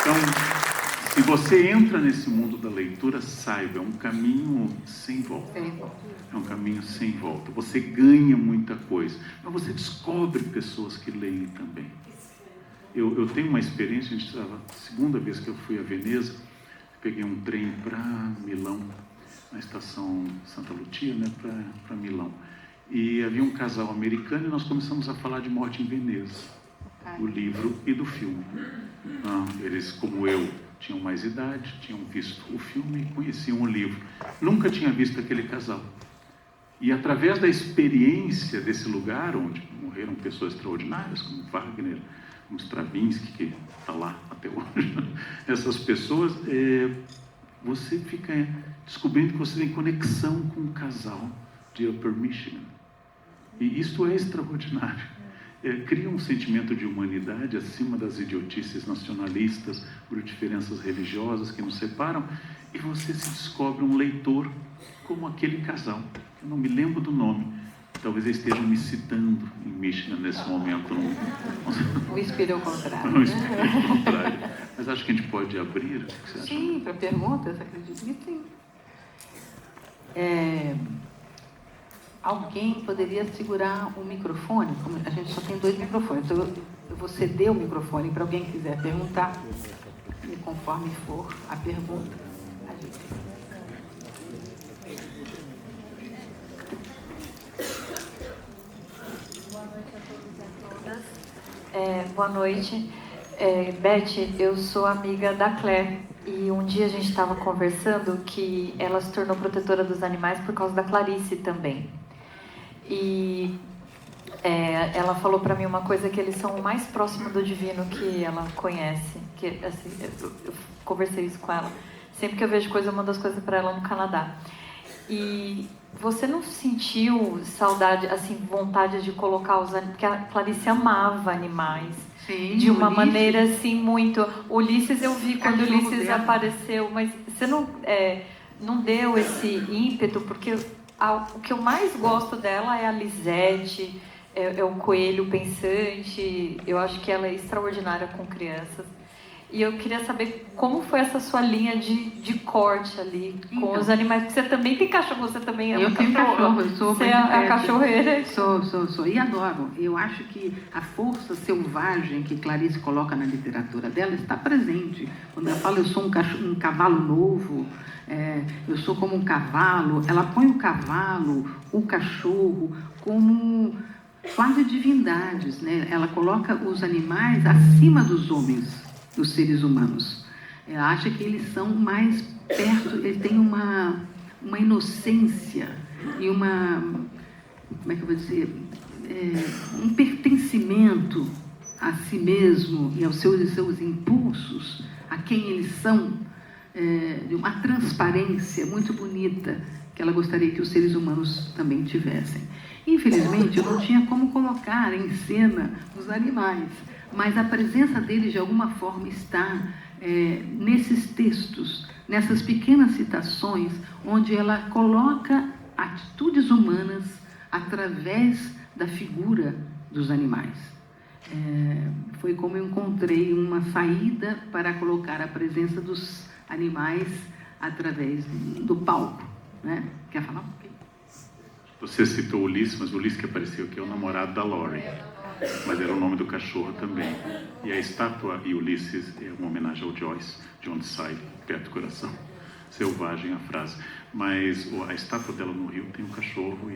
Então, se você entra nesse mundo da leitura, saiba, é um caminho sem volta. É um caminho sem volta. Você ganha muita coisa, mas você descobre pessoas que leem também. Eu tenho uma experiência, a segunda vez que eu fui a Veneza, peguei um trem para Milão, na estação Santa Lucia, né, para Milão. E havia um casal americano e nós começamos a falar de Morte em Veneza, do livro e do filme. Eles, como eu, tinham mais idade, tinham visto o filme e conheciam o livro. Nunca tinha visto aquele casal. E através da experiência desse lugar, onde morreram pessoas extraordinárias, como Wagner, como Stravinsky, que está lá até hoje, essas pessoas, você fica descobrindo que você tem conexão com um casal de Upper Michigan. E isso é extraordinário. Cria um sentimento de humanidade acima das idiotices nacionalistas, por diferenças religiosas que nos separam, e você se descobre um leitor como aquele casal. Eu não me lembro do nome, talvez eles estejam me citando em Michigan nesse momento. O espírito ao contrário. Não, espírito ao contrário. Mas acho que a gente pode abrir. O que você acha? Sim, para perguntas, acredito que sim. Alguém poderia segurar o microfone? Como a gente só tem 2 microfones, então eu vou ceder o microfone para alguém que quiser perguntar, e conforme for a pergunta, a gente... Boa noite a todos e a todas. Boa noite. Beth, eu sou amiga da Claire e um dia a gente estava conversando que ela se tornou protetora dos animais por causa da Clarice também. E ela falou para mim uma coisa, que eles são o mais próximo do divino que ela conhece. Que, assim, eu conversei isso com ela. Sempre que eu vejo coisa, eu mando as coisas para ela no Canadá. E você não sentiu saudade, assim, vontade de colocar os animais? Porque a Clarice amava animais. Sim, de uma Ulisses. Maneira assim muito... Ulisses eu vi quando Cachorro Ulisses dela. apareceu, mas você não deu esse ímpeto, porque o que eu mais gosto dela é a Lisette, é o coelho pensante. Eu acho que ela é extraordinária com crianças. E eu queria saber como foi essa sua linha de corte ali com os animais. Porque você também tem cachorro, você também ama Eu tenho cachorro, eu sou Você mãe é de a pet. cachorreira. Sou. E adoro. Eu acho que a força selvagem que Clarice coloca na literatura dela está presente. Quando ela fala, eu sou um cavalo novo, eu sou como um cavalo, ela põe o cavalo, o cachorro, como quase divindades, né? Ela coloca os animais acima dos homens, dos seres humanos. Ela acha que eles são mais perto, eles têm uma inocência e como é que eu vou dizer, um pertencimento a si mesmo e aos seus impulsos, a quem eles são, de uma transparência muito bonita que ela gostaria que os seres humanos também tivessem. Infelizmente, eu não tinha como colocar em cena os animais, mas a presença deles, de alguma forma, está nesses textos, nessas pequenas citações, onde ela coloca atitudes humanas através da figura dos animais. foi como eu encontrei uma saída para colocar a presença dos animais através do palco, né? Quer falar um pouquinho? Você citou Ulisses, mas o Ulisses que apareceu aqui é o namorado da Laurie, mas era o nome do cachorro também. E a estátua e Ulisses é uma homenagem ao Joyce, de onde sai perto do coração. Selvagem a frase. Mas a estátua dela no Rio tem um cachorro,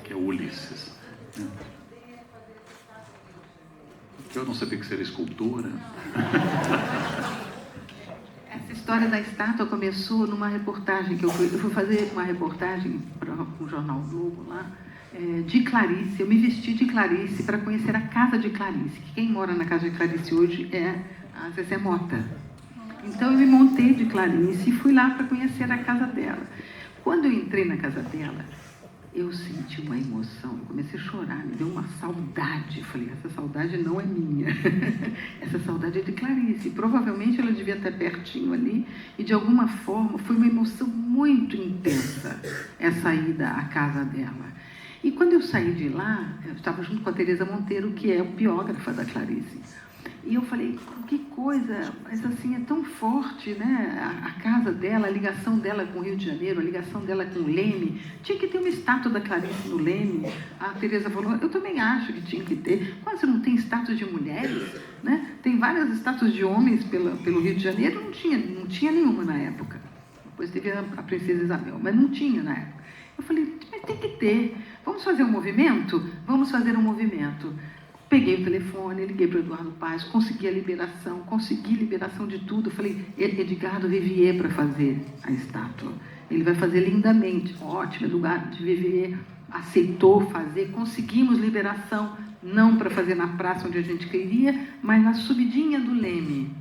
que é o Ulisses. Né? Eu não sabia que você era escultora. Essa história da estátua começou numa reportagem que eu fui fazer uma reportagem para o Jornal Globo lá, de Clarice. Eu me vesti de Clarice para conhecer a casa de Clarice, que quem mora na casa de Clarice hoje é a Zezé Mota. Então eu me montei de Clarice e fui lá para conhecer a casa dela. Quando eu entrei na casa dela, eu senti uma emoção, eu comecei a chorar, me deu uma saudade. Eu falei, essa saudade não é minha, essa saudade é de Clarice. Provavelmente ela devia estar pertinho ali, e de alguma forma foi uma emoção muito intensa essa ida à casa dela. E quando eu saí de lá, eu estava junto com a Teresa Monteiro, que é o biógrafa da Clarice. E eu falei, que coisa, mas assim, é tão forte, né? A casa dela, a ligação dela com o Rio de Janeiro, a ligação dela com o Leme. Tinha que ter uma estátua da Clarice no Leme. A Teresa falou, eu também acho que tinha que ter. Quase não tem estátua de mulheres, né? Tem várias estátuas de homens pelo Rio de Janeiro, não tinha nenhuma na época. Depois teve a Princesa Isabel, mas não tinha na época. Eu falei, mas tem que ter. Vamos fazer um movimento? Vamos fazer um movimento. Peguei o telefone, liguei para o Eduardo Paes, consegui liberação de tudo. Falei, Edgardo Vivier para fazer a estátua. Ele vai fazer lindamente. Ótimo, Eduardo Vivier aceitou fazer. Conseguimos liberação, não para fazer na praça onde a gente queria, mas na subidinha do Leme.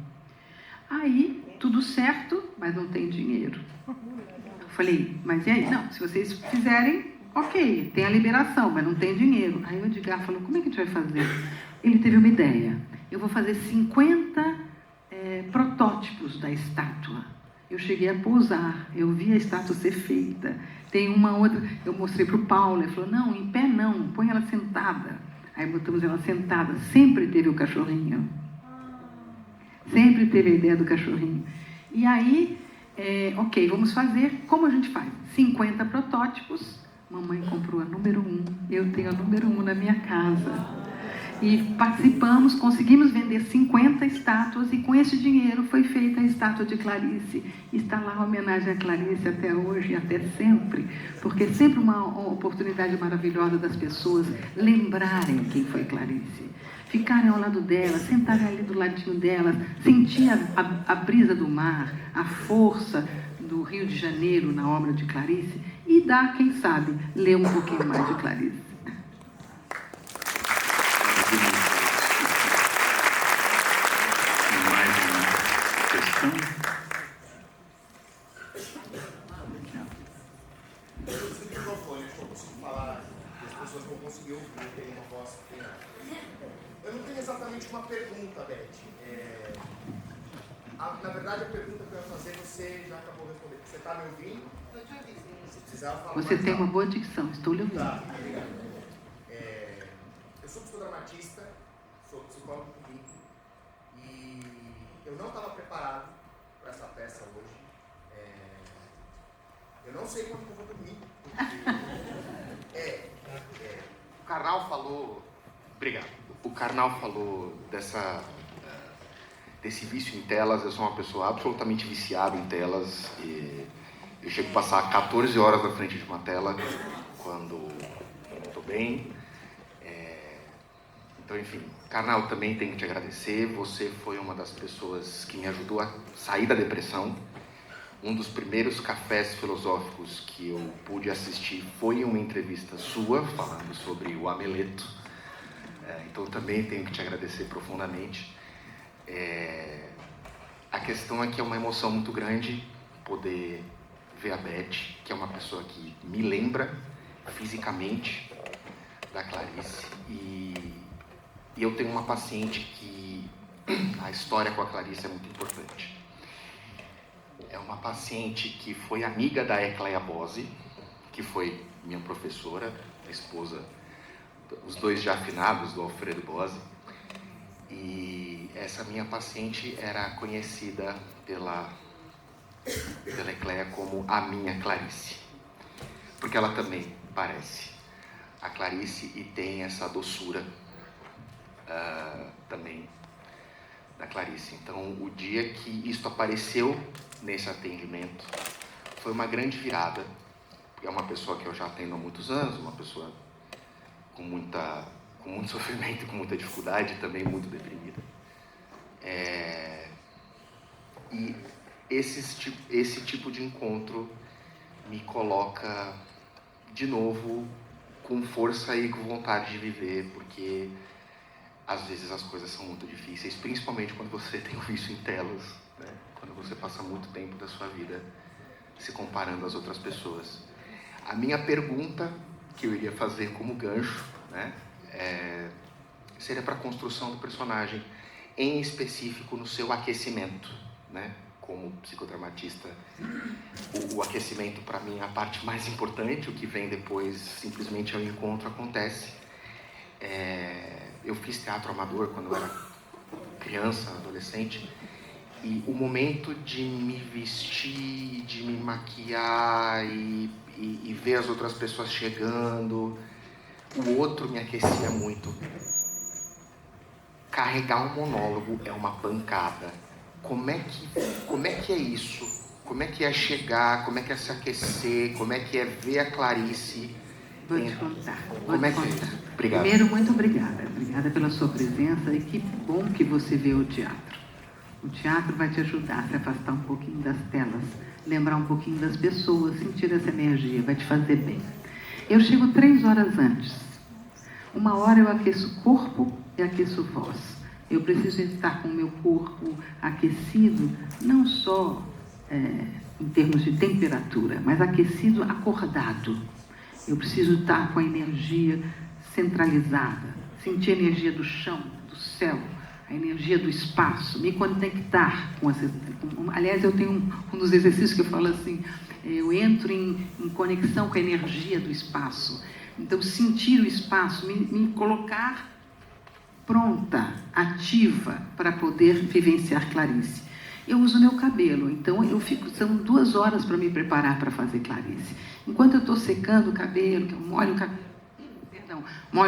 Aí, tudo certo, mas não tem dinheiro. Eu falei, mas e aí? Não, se vocês fizerem... Ok, tem a liberação, mas não tem dinheiro. Aí o Edgar falou, como é que a gente vai fazer? Ele teve uma ideia. Eu vou fazer 50 protótipos da estátua. Eu cheguei a pousar, eu vi a estátua ser feita. Tem uma outra, eu mostrei para o Paulo, ele falou, não, em pé não, põe ela sentada. Aí botamos ela sentada, sempre teve o cachorrinho. Sempre teve a ideia do cachorrinho. E aí, ok, vamos fazer, como a gente faz? 50 protótipos. Mamãe comprou a número 1, eu tenho a número 1 na minha casa. E participamos, conseguimos vender 50 estátuas e com esse dinheiro foi feita a estátua de Clarice. Está lá a homenagem a Clarice até hoje e até sempre, porque é sempre uma oportunidade maravilhosa das pessoas lembrarem quem foi Clarice. Ficarem ao lado dela, sentarem ali do ladinho dela, sentir a brisa do mar, a força do Rio de Janeiro na obra de Clarice e dar, quem sabe, ler um pouquinho mais de Clarice. Mais uma questão? Se o microfone for conseguir falar, as pessoas vão conseguir ouvir, tem uma voz. Eu não tenho exatamente uma pergunta, Beth. Na verdade, a pergunta que eu ia fazer, você já acabou respondendo. Você está me ouvindo? Eu te ouvi. Se precisar falar Você tem alto. uma boa dicção, estou lhe ouvindo. Tá, obrigado. Eu sou psicodramatista, sou psicólogo clínico e eu não estava preparado para essa peça hoje. Eu não sei quando eu vou dormir. O Karnal falou... Obrigado. O Karnal falou desse vício em telas. Eu sou uma pessoa absolutamente viciada em telas. E eu chego a passar 14 horas na frente de uma tela quando eu não estou bem. Então, enfim, Karnal, também tenho que te agradecer. Você foi uma das pessoas que me ajudou a sair da depressão. Um dos primeiros cafés filosóficos que eu pude assistir foi uma entrevista sua, falando sobre o Ameleto. Então, também tenho que te agradecer profundamente. A questão é que é uma emoção muito grande poder ver a Beth, que é uma pessoa que me lembra fisicamente da Clarice. E eu tenho uma paciente que a história com a Clarice é muito importante. É uma paciente que foi amiga da Ecleia Bose, que foi minha professora, a esposa, os dois já afinados do Alfredo Bose. E essa minha paciente era conhecida pela Ecléa como a minha Clarice, porque ela também parece a Clarice e tem essa doçura também da Clarice. Então, o dia que isso apareceu nesse atendimento foi uma grande virada. É uma pessoa que eu já atendo há muitos anos, uma pessoa com muito sofrimento, com muita dificuldade, também muito deprimida. E esse tipo de encontro me coloca de novo com força e com vontade de viver, porque às vezes as coisas são muito difíceis, principalmente quando você tem o vício em telas, né? Quando você passa muito tempo da sua vida se comparando às outras pessoas. A minha pergunta, que eu iria fazer como gancho, né, seria para a construção do personagem, em específico no seu aquecimento, né? Como psicodramatista, o aquecimento para mim é a parte mais importante, o que vem depois simplesmente é o encontro, acontece. Eu fiz teatro amador quando eu era criança, adolescente, e o momento de me vestir, de me maquiar e ver as outras pessoas chegando, o outro me aquecia muito. Carregar um monólogo é uma pancada. Como é que é isso? Como é que é chegar? Como é que é se aquecer? Como é que é ver a Clarice? Vou te contar. Como é que é isso? Obrigado. Primeiro, muito obrigada. Obrigada pela sua presença e que bom que você veio ao teatro. O teatro vai te ajudar a se afastar um pouquinho das telas, lembrar um pouquinho das pessoas, sentir essa energia, vai te fazer bem. Eu chego 3 horas antes. 1 hora eu aqueço o corpo e aqueço voz. Eu preciso estar com o meu corpo aquecido, não só em termos de temperatura, mas aquecido, acordado. Eu preciso estar com a energia centralizada, sentir a energia do chão, do céu, a energia do espaço, me conectar com essa... Aliás, eu tenho um dos exercícios que eu falo assim, eu entro em conexão com a energia do espaço. Então, sentir o espaço, me colocar pronta, ativa, para poder vivenciar Clarice. Eu uso meu cabelo, então são 2 horas para me preparar para fazer Clarice. Enquanto eu estou secando o cabelo, que eu molho o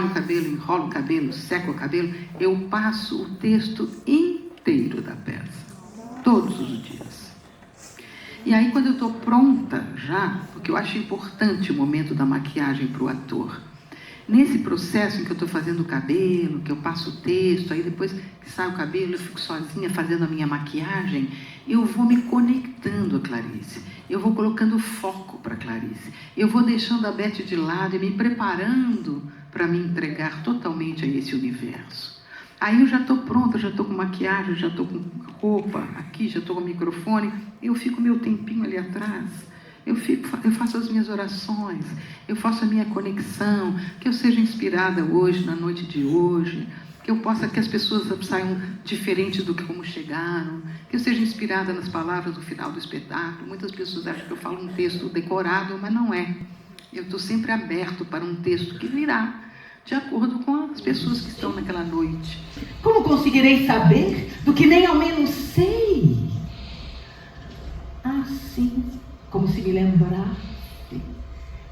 cabelo, enrolo o cabelo, seco o cabelo, eu passo o texto inteiro da peça, todos os dias. E aí, quando eu estou pronta já, porque eu acho importante o momento da maquiagem para o ator, nesse processo em que eu estou fazendo o cabelo, que eu passo o texto, aí depois que sai o cabelo, eu fico sozinha fazendo a minha maquiagem, eu vou me conectando a Clarice, eu vou colocando foco para Clarice, eu vou deixando a Beth de lado e me preparando para me entregar totalmente a esse universo. Aí eu já estou pronta, já estou com maquiagem, já estou com roupa aqui, já estou com microfone, eu fico meu tempinho ali atrás. Eu faço as minhas orações, eu faço a minha conexão, que eu seja inspirada hoje, na noite de hoje, que as pessoas saiam diferentes do que como chegaram, que eu seja inspirada nas palavras do final do espetáculo. Muitas pessoas acham que eu falo um texto decorado, mas não é. Eu estou sempre aberto para um texto que virá de acordo com as pessoas que estão naquela noite. Como conseguirei saber do que nem ao menos sei? Assim, como se me lembrasse.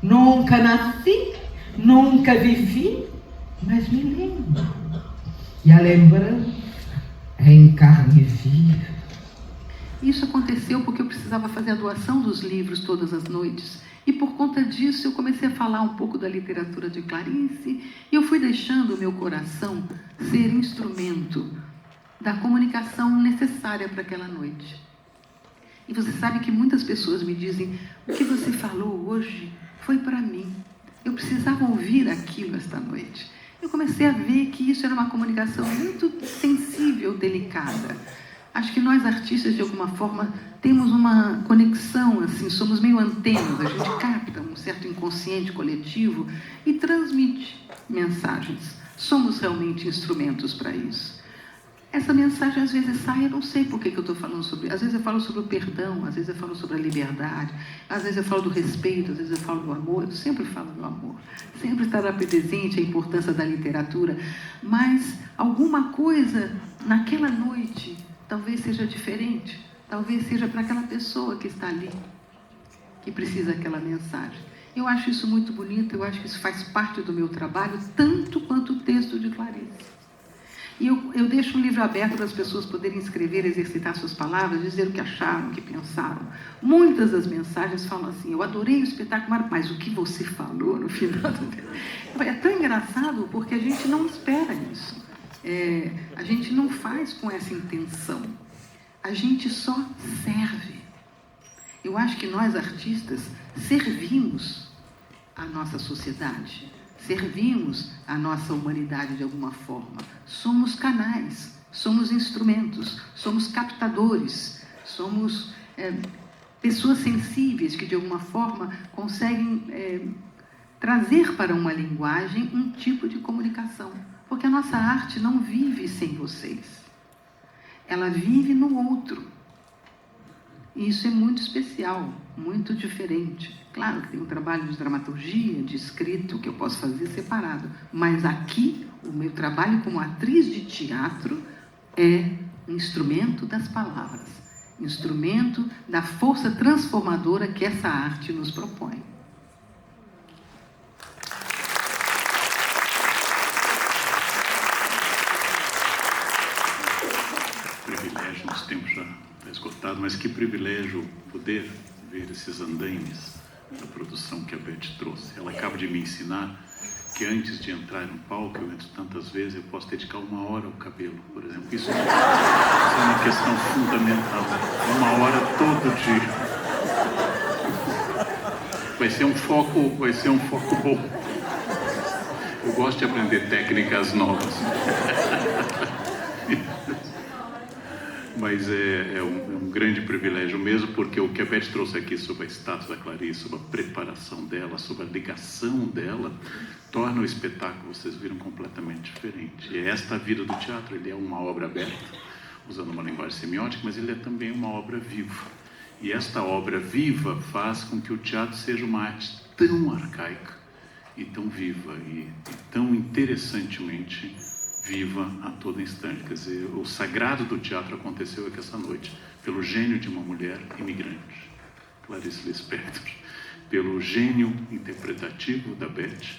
Nunca nasci, nunca vivi, mas me lembro. E a lembrança é em carne viva. Isso aconteceu porque eu precisava fazer a doação dos livros todas as noites. E por conta disso eu comecei a falar um pouco da literatura de Clarice e eu fui deixando o meu coração ser instrumento da comunicação necessária para aquela noite. E você sabe que muitas pessoas me dizem, o que você falou hoje foi para mim. Eu precisava ouvir aquilo esta noite. Eu comecei a ver que isso era uma comunicação muito sensível, delicada. Acho que nós, artistas, de alguma forma, temos uma conexão, assim, somos meio antenas, a gente capta um certo inconsciente coletivo e transmite mensagens. Somos realmente instrumentos para isso. essa mensagem às vezes sai, eu não sei por que eu estou falando sobre. Às vezes eu falo sobre o perdão, às vezes eu falo sobre a liberdade, às vezes eu falo do respeito, às vezes eu falo do amor. Eu sempre falo do amor. Sempre estará presente a importância da literatura. Mas alguma coisa naquela noite talvez seja diferente. Talvez seja para aquela pessoa que está ali, que precisa daquela mensagem. Eu acho isso muito bonito, eu acho que isso faz parte do meu trabalho, tanto quanto o texto de Clarice. E eu deixo o livro aberto para as pessoas poderem escrever, exercitar suas palavras, dizer o que acharam, o que pensaram. Muitas das mensagens falam assim: eu adorei o espetáculo, mas o que você falou no final do... É tão engraçado porque a gente não espera isso. A gente não faz com essa intenção. A gente só serve. Eu acho que nós, artistas, servimos a nossa sociedade. Servimos a nossa humanidade de alguma forma. Somos canais, somos instrumentos, somos captadores, somos pessoas sensíveis que de alguma forma conseguem trazer para uma linguagem um tipo de comunicação. Porque a nossa arte não vive sem vocês. Ela vive no outro. E isso é muito especial, muito diferente. Claro que tem um trabalho de dramaturgia, de escrito, que eu posso fazer separado. Mas aqui, o meu trabalho como atriz de teatro é instrumento das palavras. Instrumento da força transformadora que essa arte nos propõe. Privilégio, nosso tempo já está esgotado, mas que privilégio poder ver esses andaimes da produção que a Beth trouxe. Ela acaba de me ensinar que antes de entrar no palco, eu entro tantas vezes, eu posso dedicar 1 hora ao cabelo, por exemplo. Isso é uma questão fundamental. 1 hora todo dia. Vai ser um foco bom. Eu gosto de aprender técnicas novas. Mas é um grande privilégio mesmo, porque o que a Beth trouxe aqui sobre a estátua da Clarice, sobre a preparação dela, sobre a ligação dela, torna o espetáculo, vocês viram, completamente diferente. E esta vida do teatro, ele é uma obra aberta, usando uma linguagem semiótica, mas ele é também uma obra viva. E esta obra viva faz com que o teatro seja uma arte tão arcaica e tão viva e tão interessantemente viva a todo instante. Quer dizer, o sagrado do teatro aconteceu aqui essa noite, pelo gênio de uma mulher imigrante, Clarice Lispector, pelo gênio interpretativo da Beth,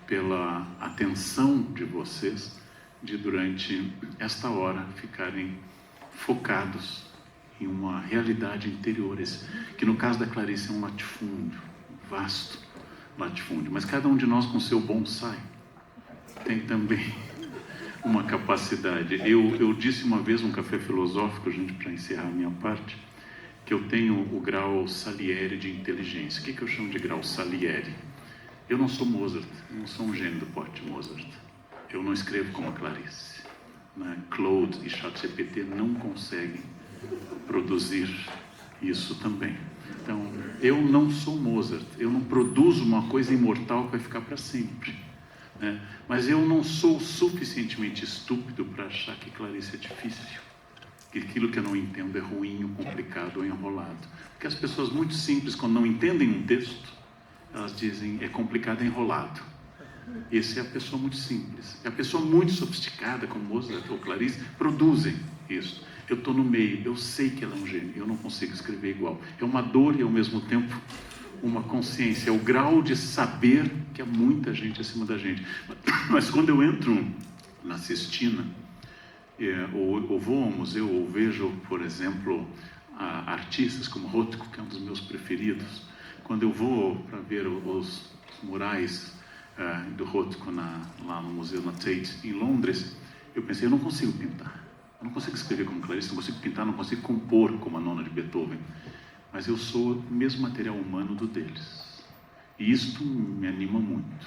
pela atenção de vocês, de durante esta hora ficarem focados em uma realidade interior, que no caso da Clarice é um latifúndio, um vasto latifúndio, mas cada um de nós com seu bonsai tem também uma capacidade. Eu disse uma vez num café filosófico, gente, para encerrar a minha parte, que eu tenho o grau Salieri de inteligência. O que eu chamo de grau Salieri? Eu não sou Mozart, eu não sou um gênio do porte de Mozart. Eu não escrevo como a Clarice. Né? Claude e ChatGPT não conseguem produzir isso também. Então, eu não sou Mozart, eu não produzo uma coisa imortal que vai ficar para sempre. Né? Mas eu não sou suficientemente estúpido para achar que Clarice é difícil, que aquilo que eu não entendo é ruim, complicado ou enrolado. Porque as pessoas muito simples, quando não entendem um texto, elas dizem é complicado e enrolado. Essa é a pessoa muito simples. E a pessoa muito sofisticada, como Mozart ou Clarice, produzem isso. Eu estou no meio, eu sei que ela é um gênio, eu não consigo escrever igual. É uma dor e ao mesmo tempo uma consciência, é o grau de saber que há muita gente acima da gente. Mas quando eu entro na Sistina, ou vou ao museu, ou vejo, por exemplo, artistas como Rothko, que é um dos meus preferidos, quando eu vou para ver os murais do Rothko lá no museu na Tate, em Londres, eu pensei, eu não consigo pintar, eu não consigo escrever como Clarice, não consigo pintar, não consigo compor como a nona de Beethoven, mas eu sou o mesmo material humano do deles. E isto me anima muito,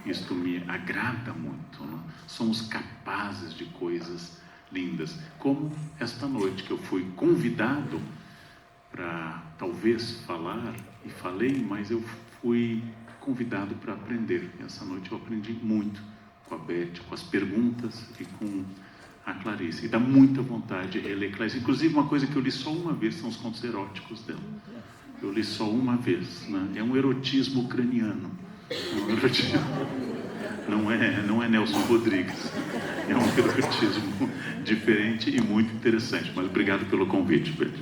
isto me agrada muito. Né? Somos capazes de coisas lindas, como esta noite que eu fui convidado para talvez falar, e falei, mas eu fui convidado para aprender. E essa noite eu aprendi muito com a Beth, com as perguntas e com a Clarice. E dá muita vontade de reler Clarice. Inclusive, uma coisa que eu li só uma vez são os contos eróticos dela. Eu li só uma vez, né? É um erotismo ucraniano. Não é Nelson Rodrigues. É um erotismo diferente e muito interessante. Mas obrigado pelo convite, Pedro.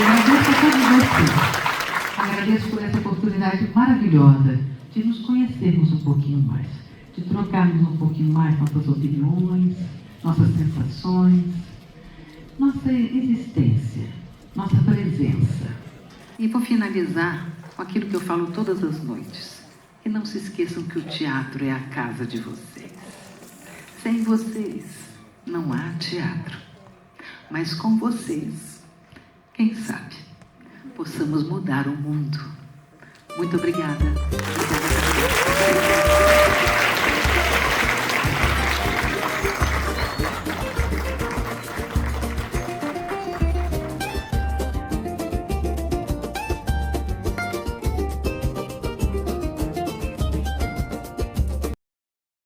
Eu agradeço a todos vocês. Agradeço por essa oportunidade maravilhosa de nos conhecermos um pouquinho mais, de trocarmos um pouquinho mais nossas opiniões, nossas sensações, nossa existência, nossa presença. E vou finalizar com aquilo que eu falo todas as noites. E não se esqueçam que o teatro é a casa de vocês. Sem vocês, não há teatro. Mas com vocês, quem sabe, possamos mudar o mundo. Muito obrigada. Obrigada.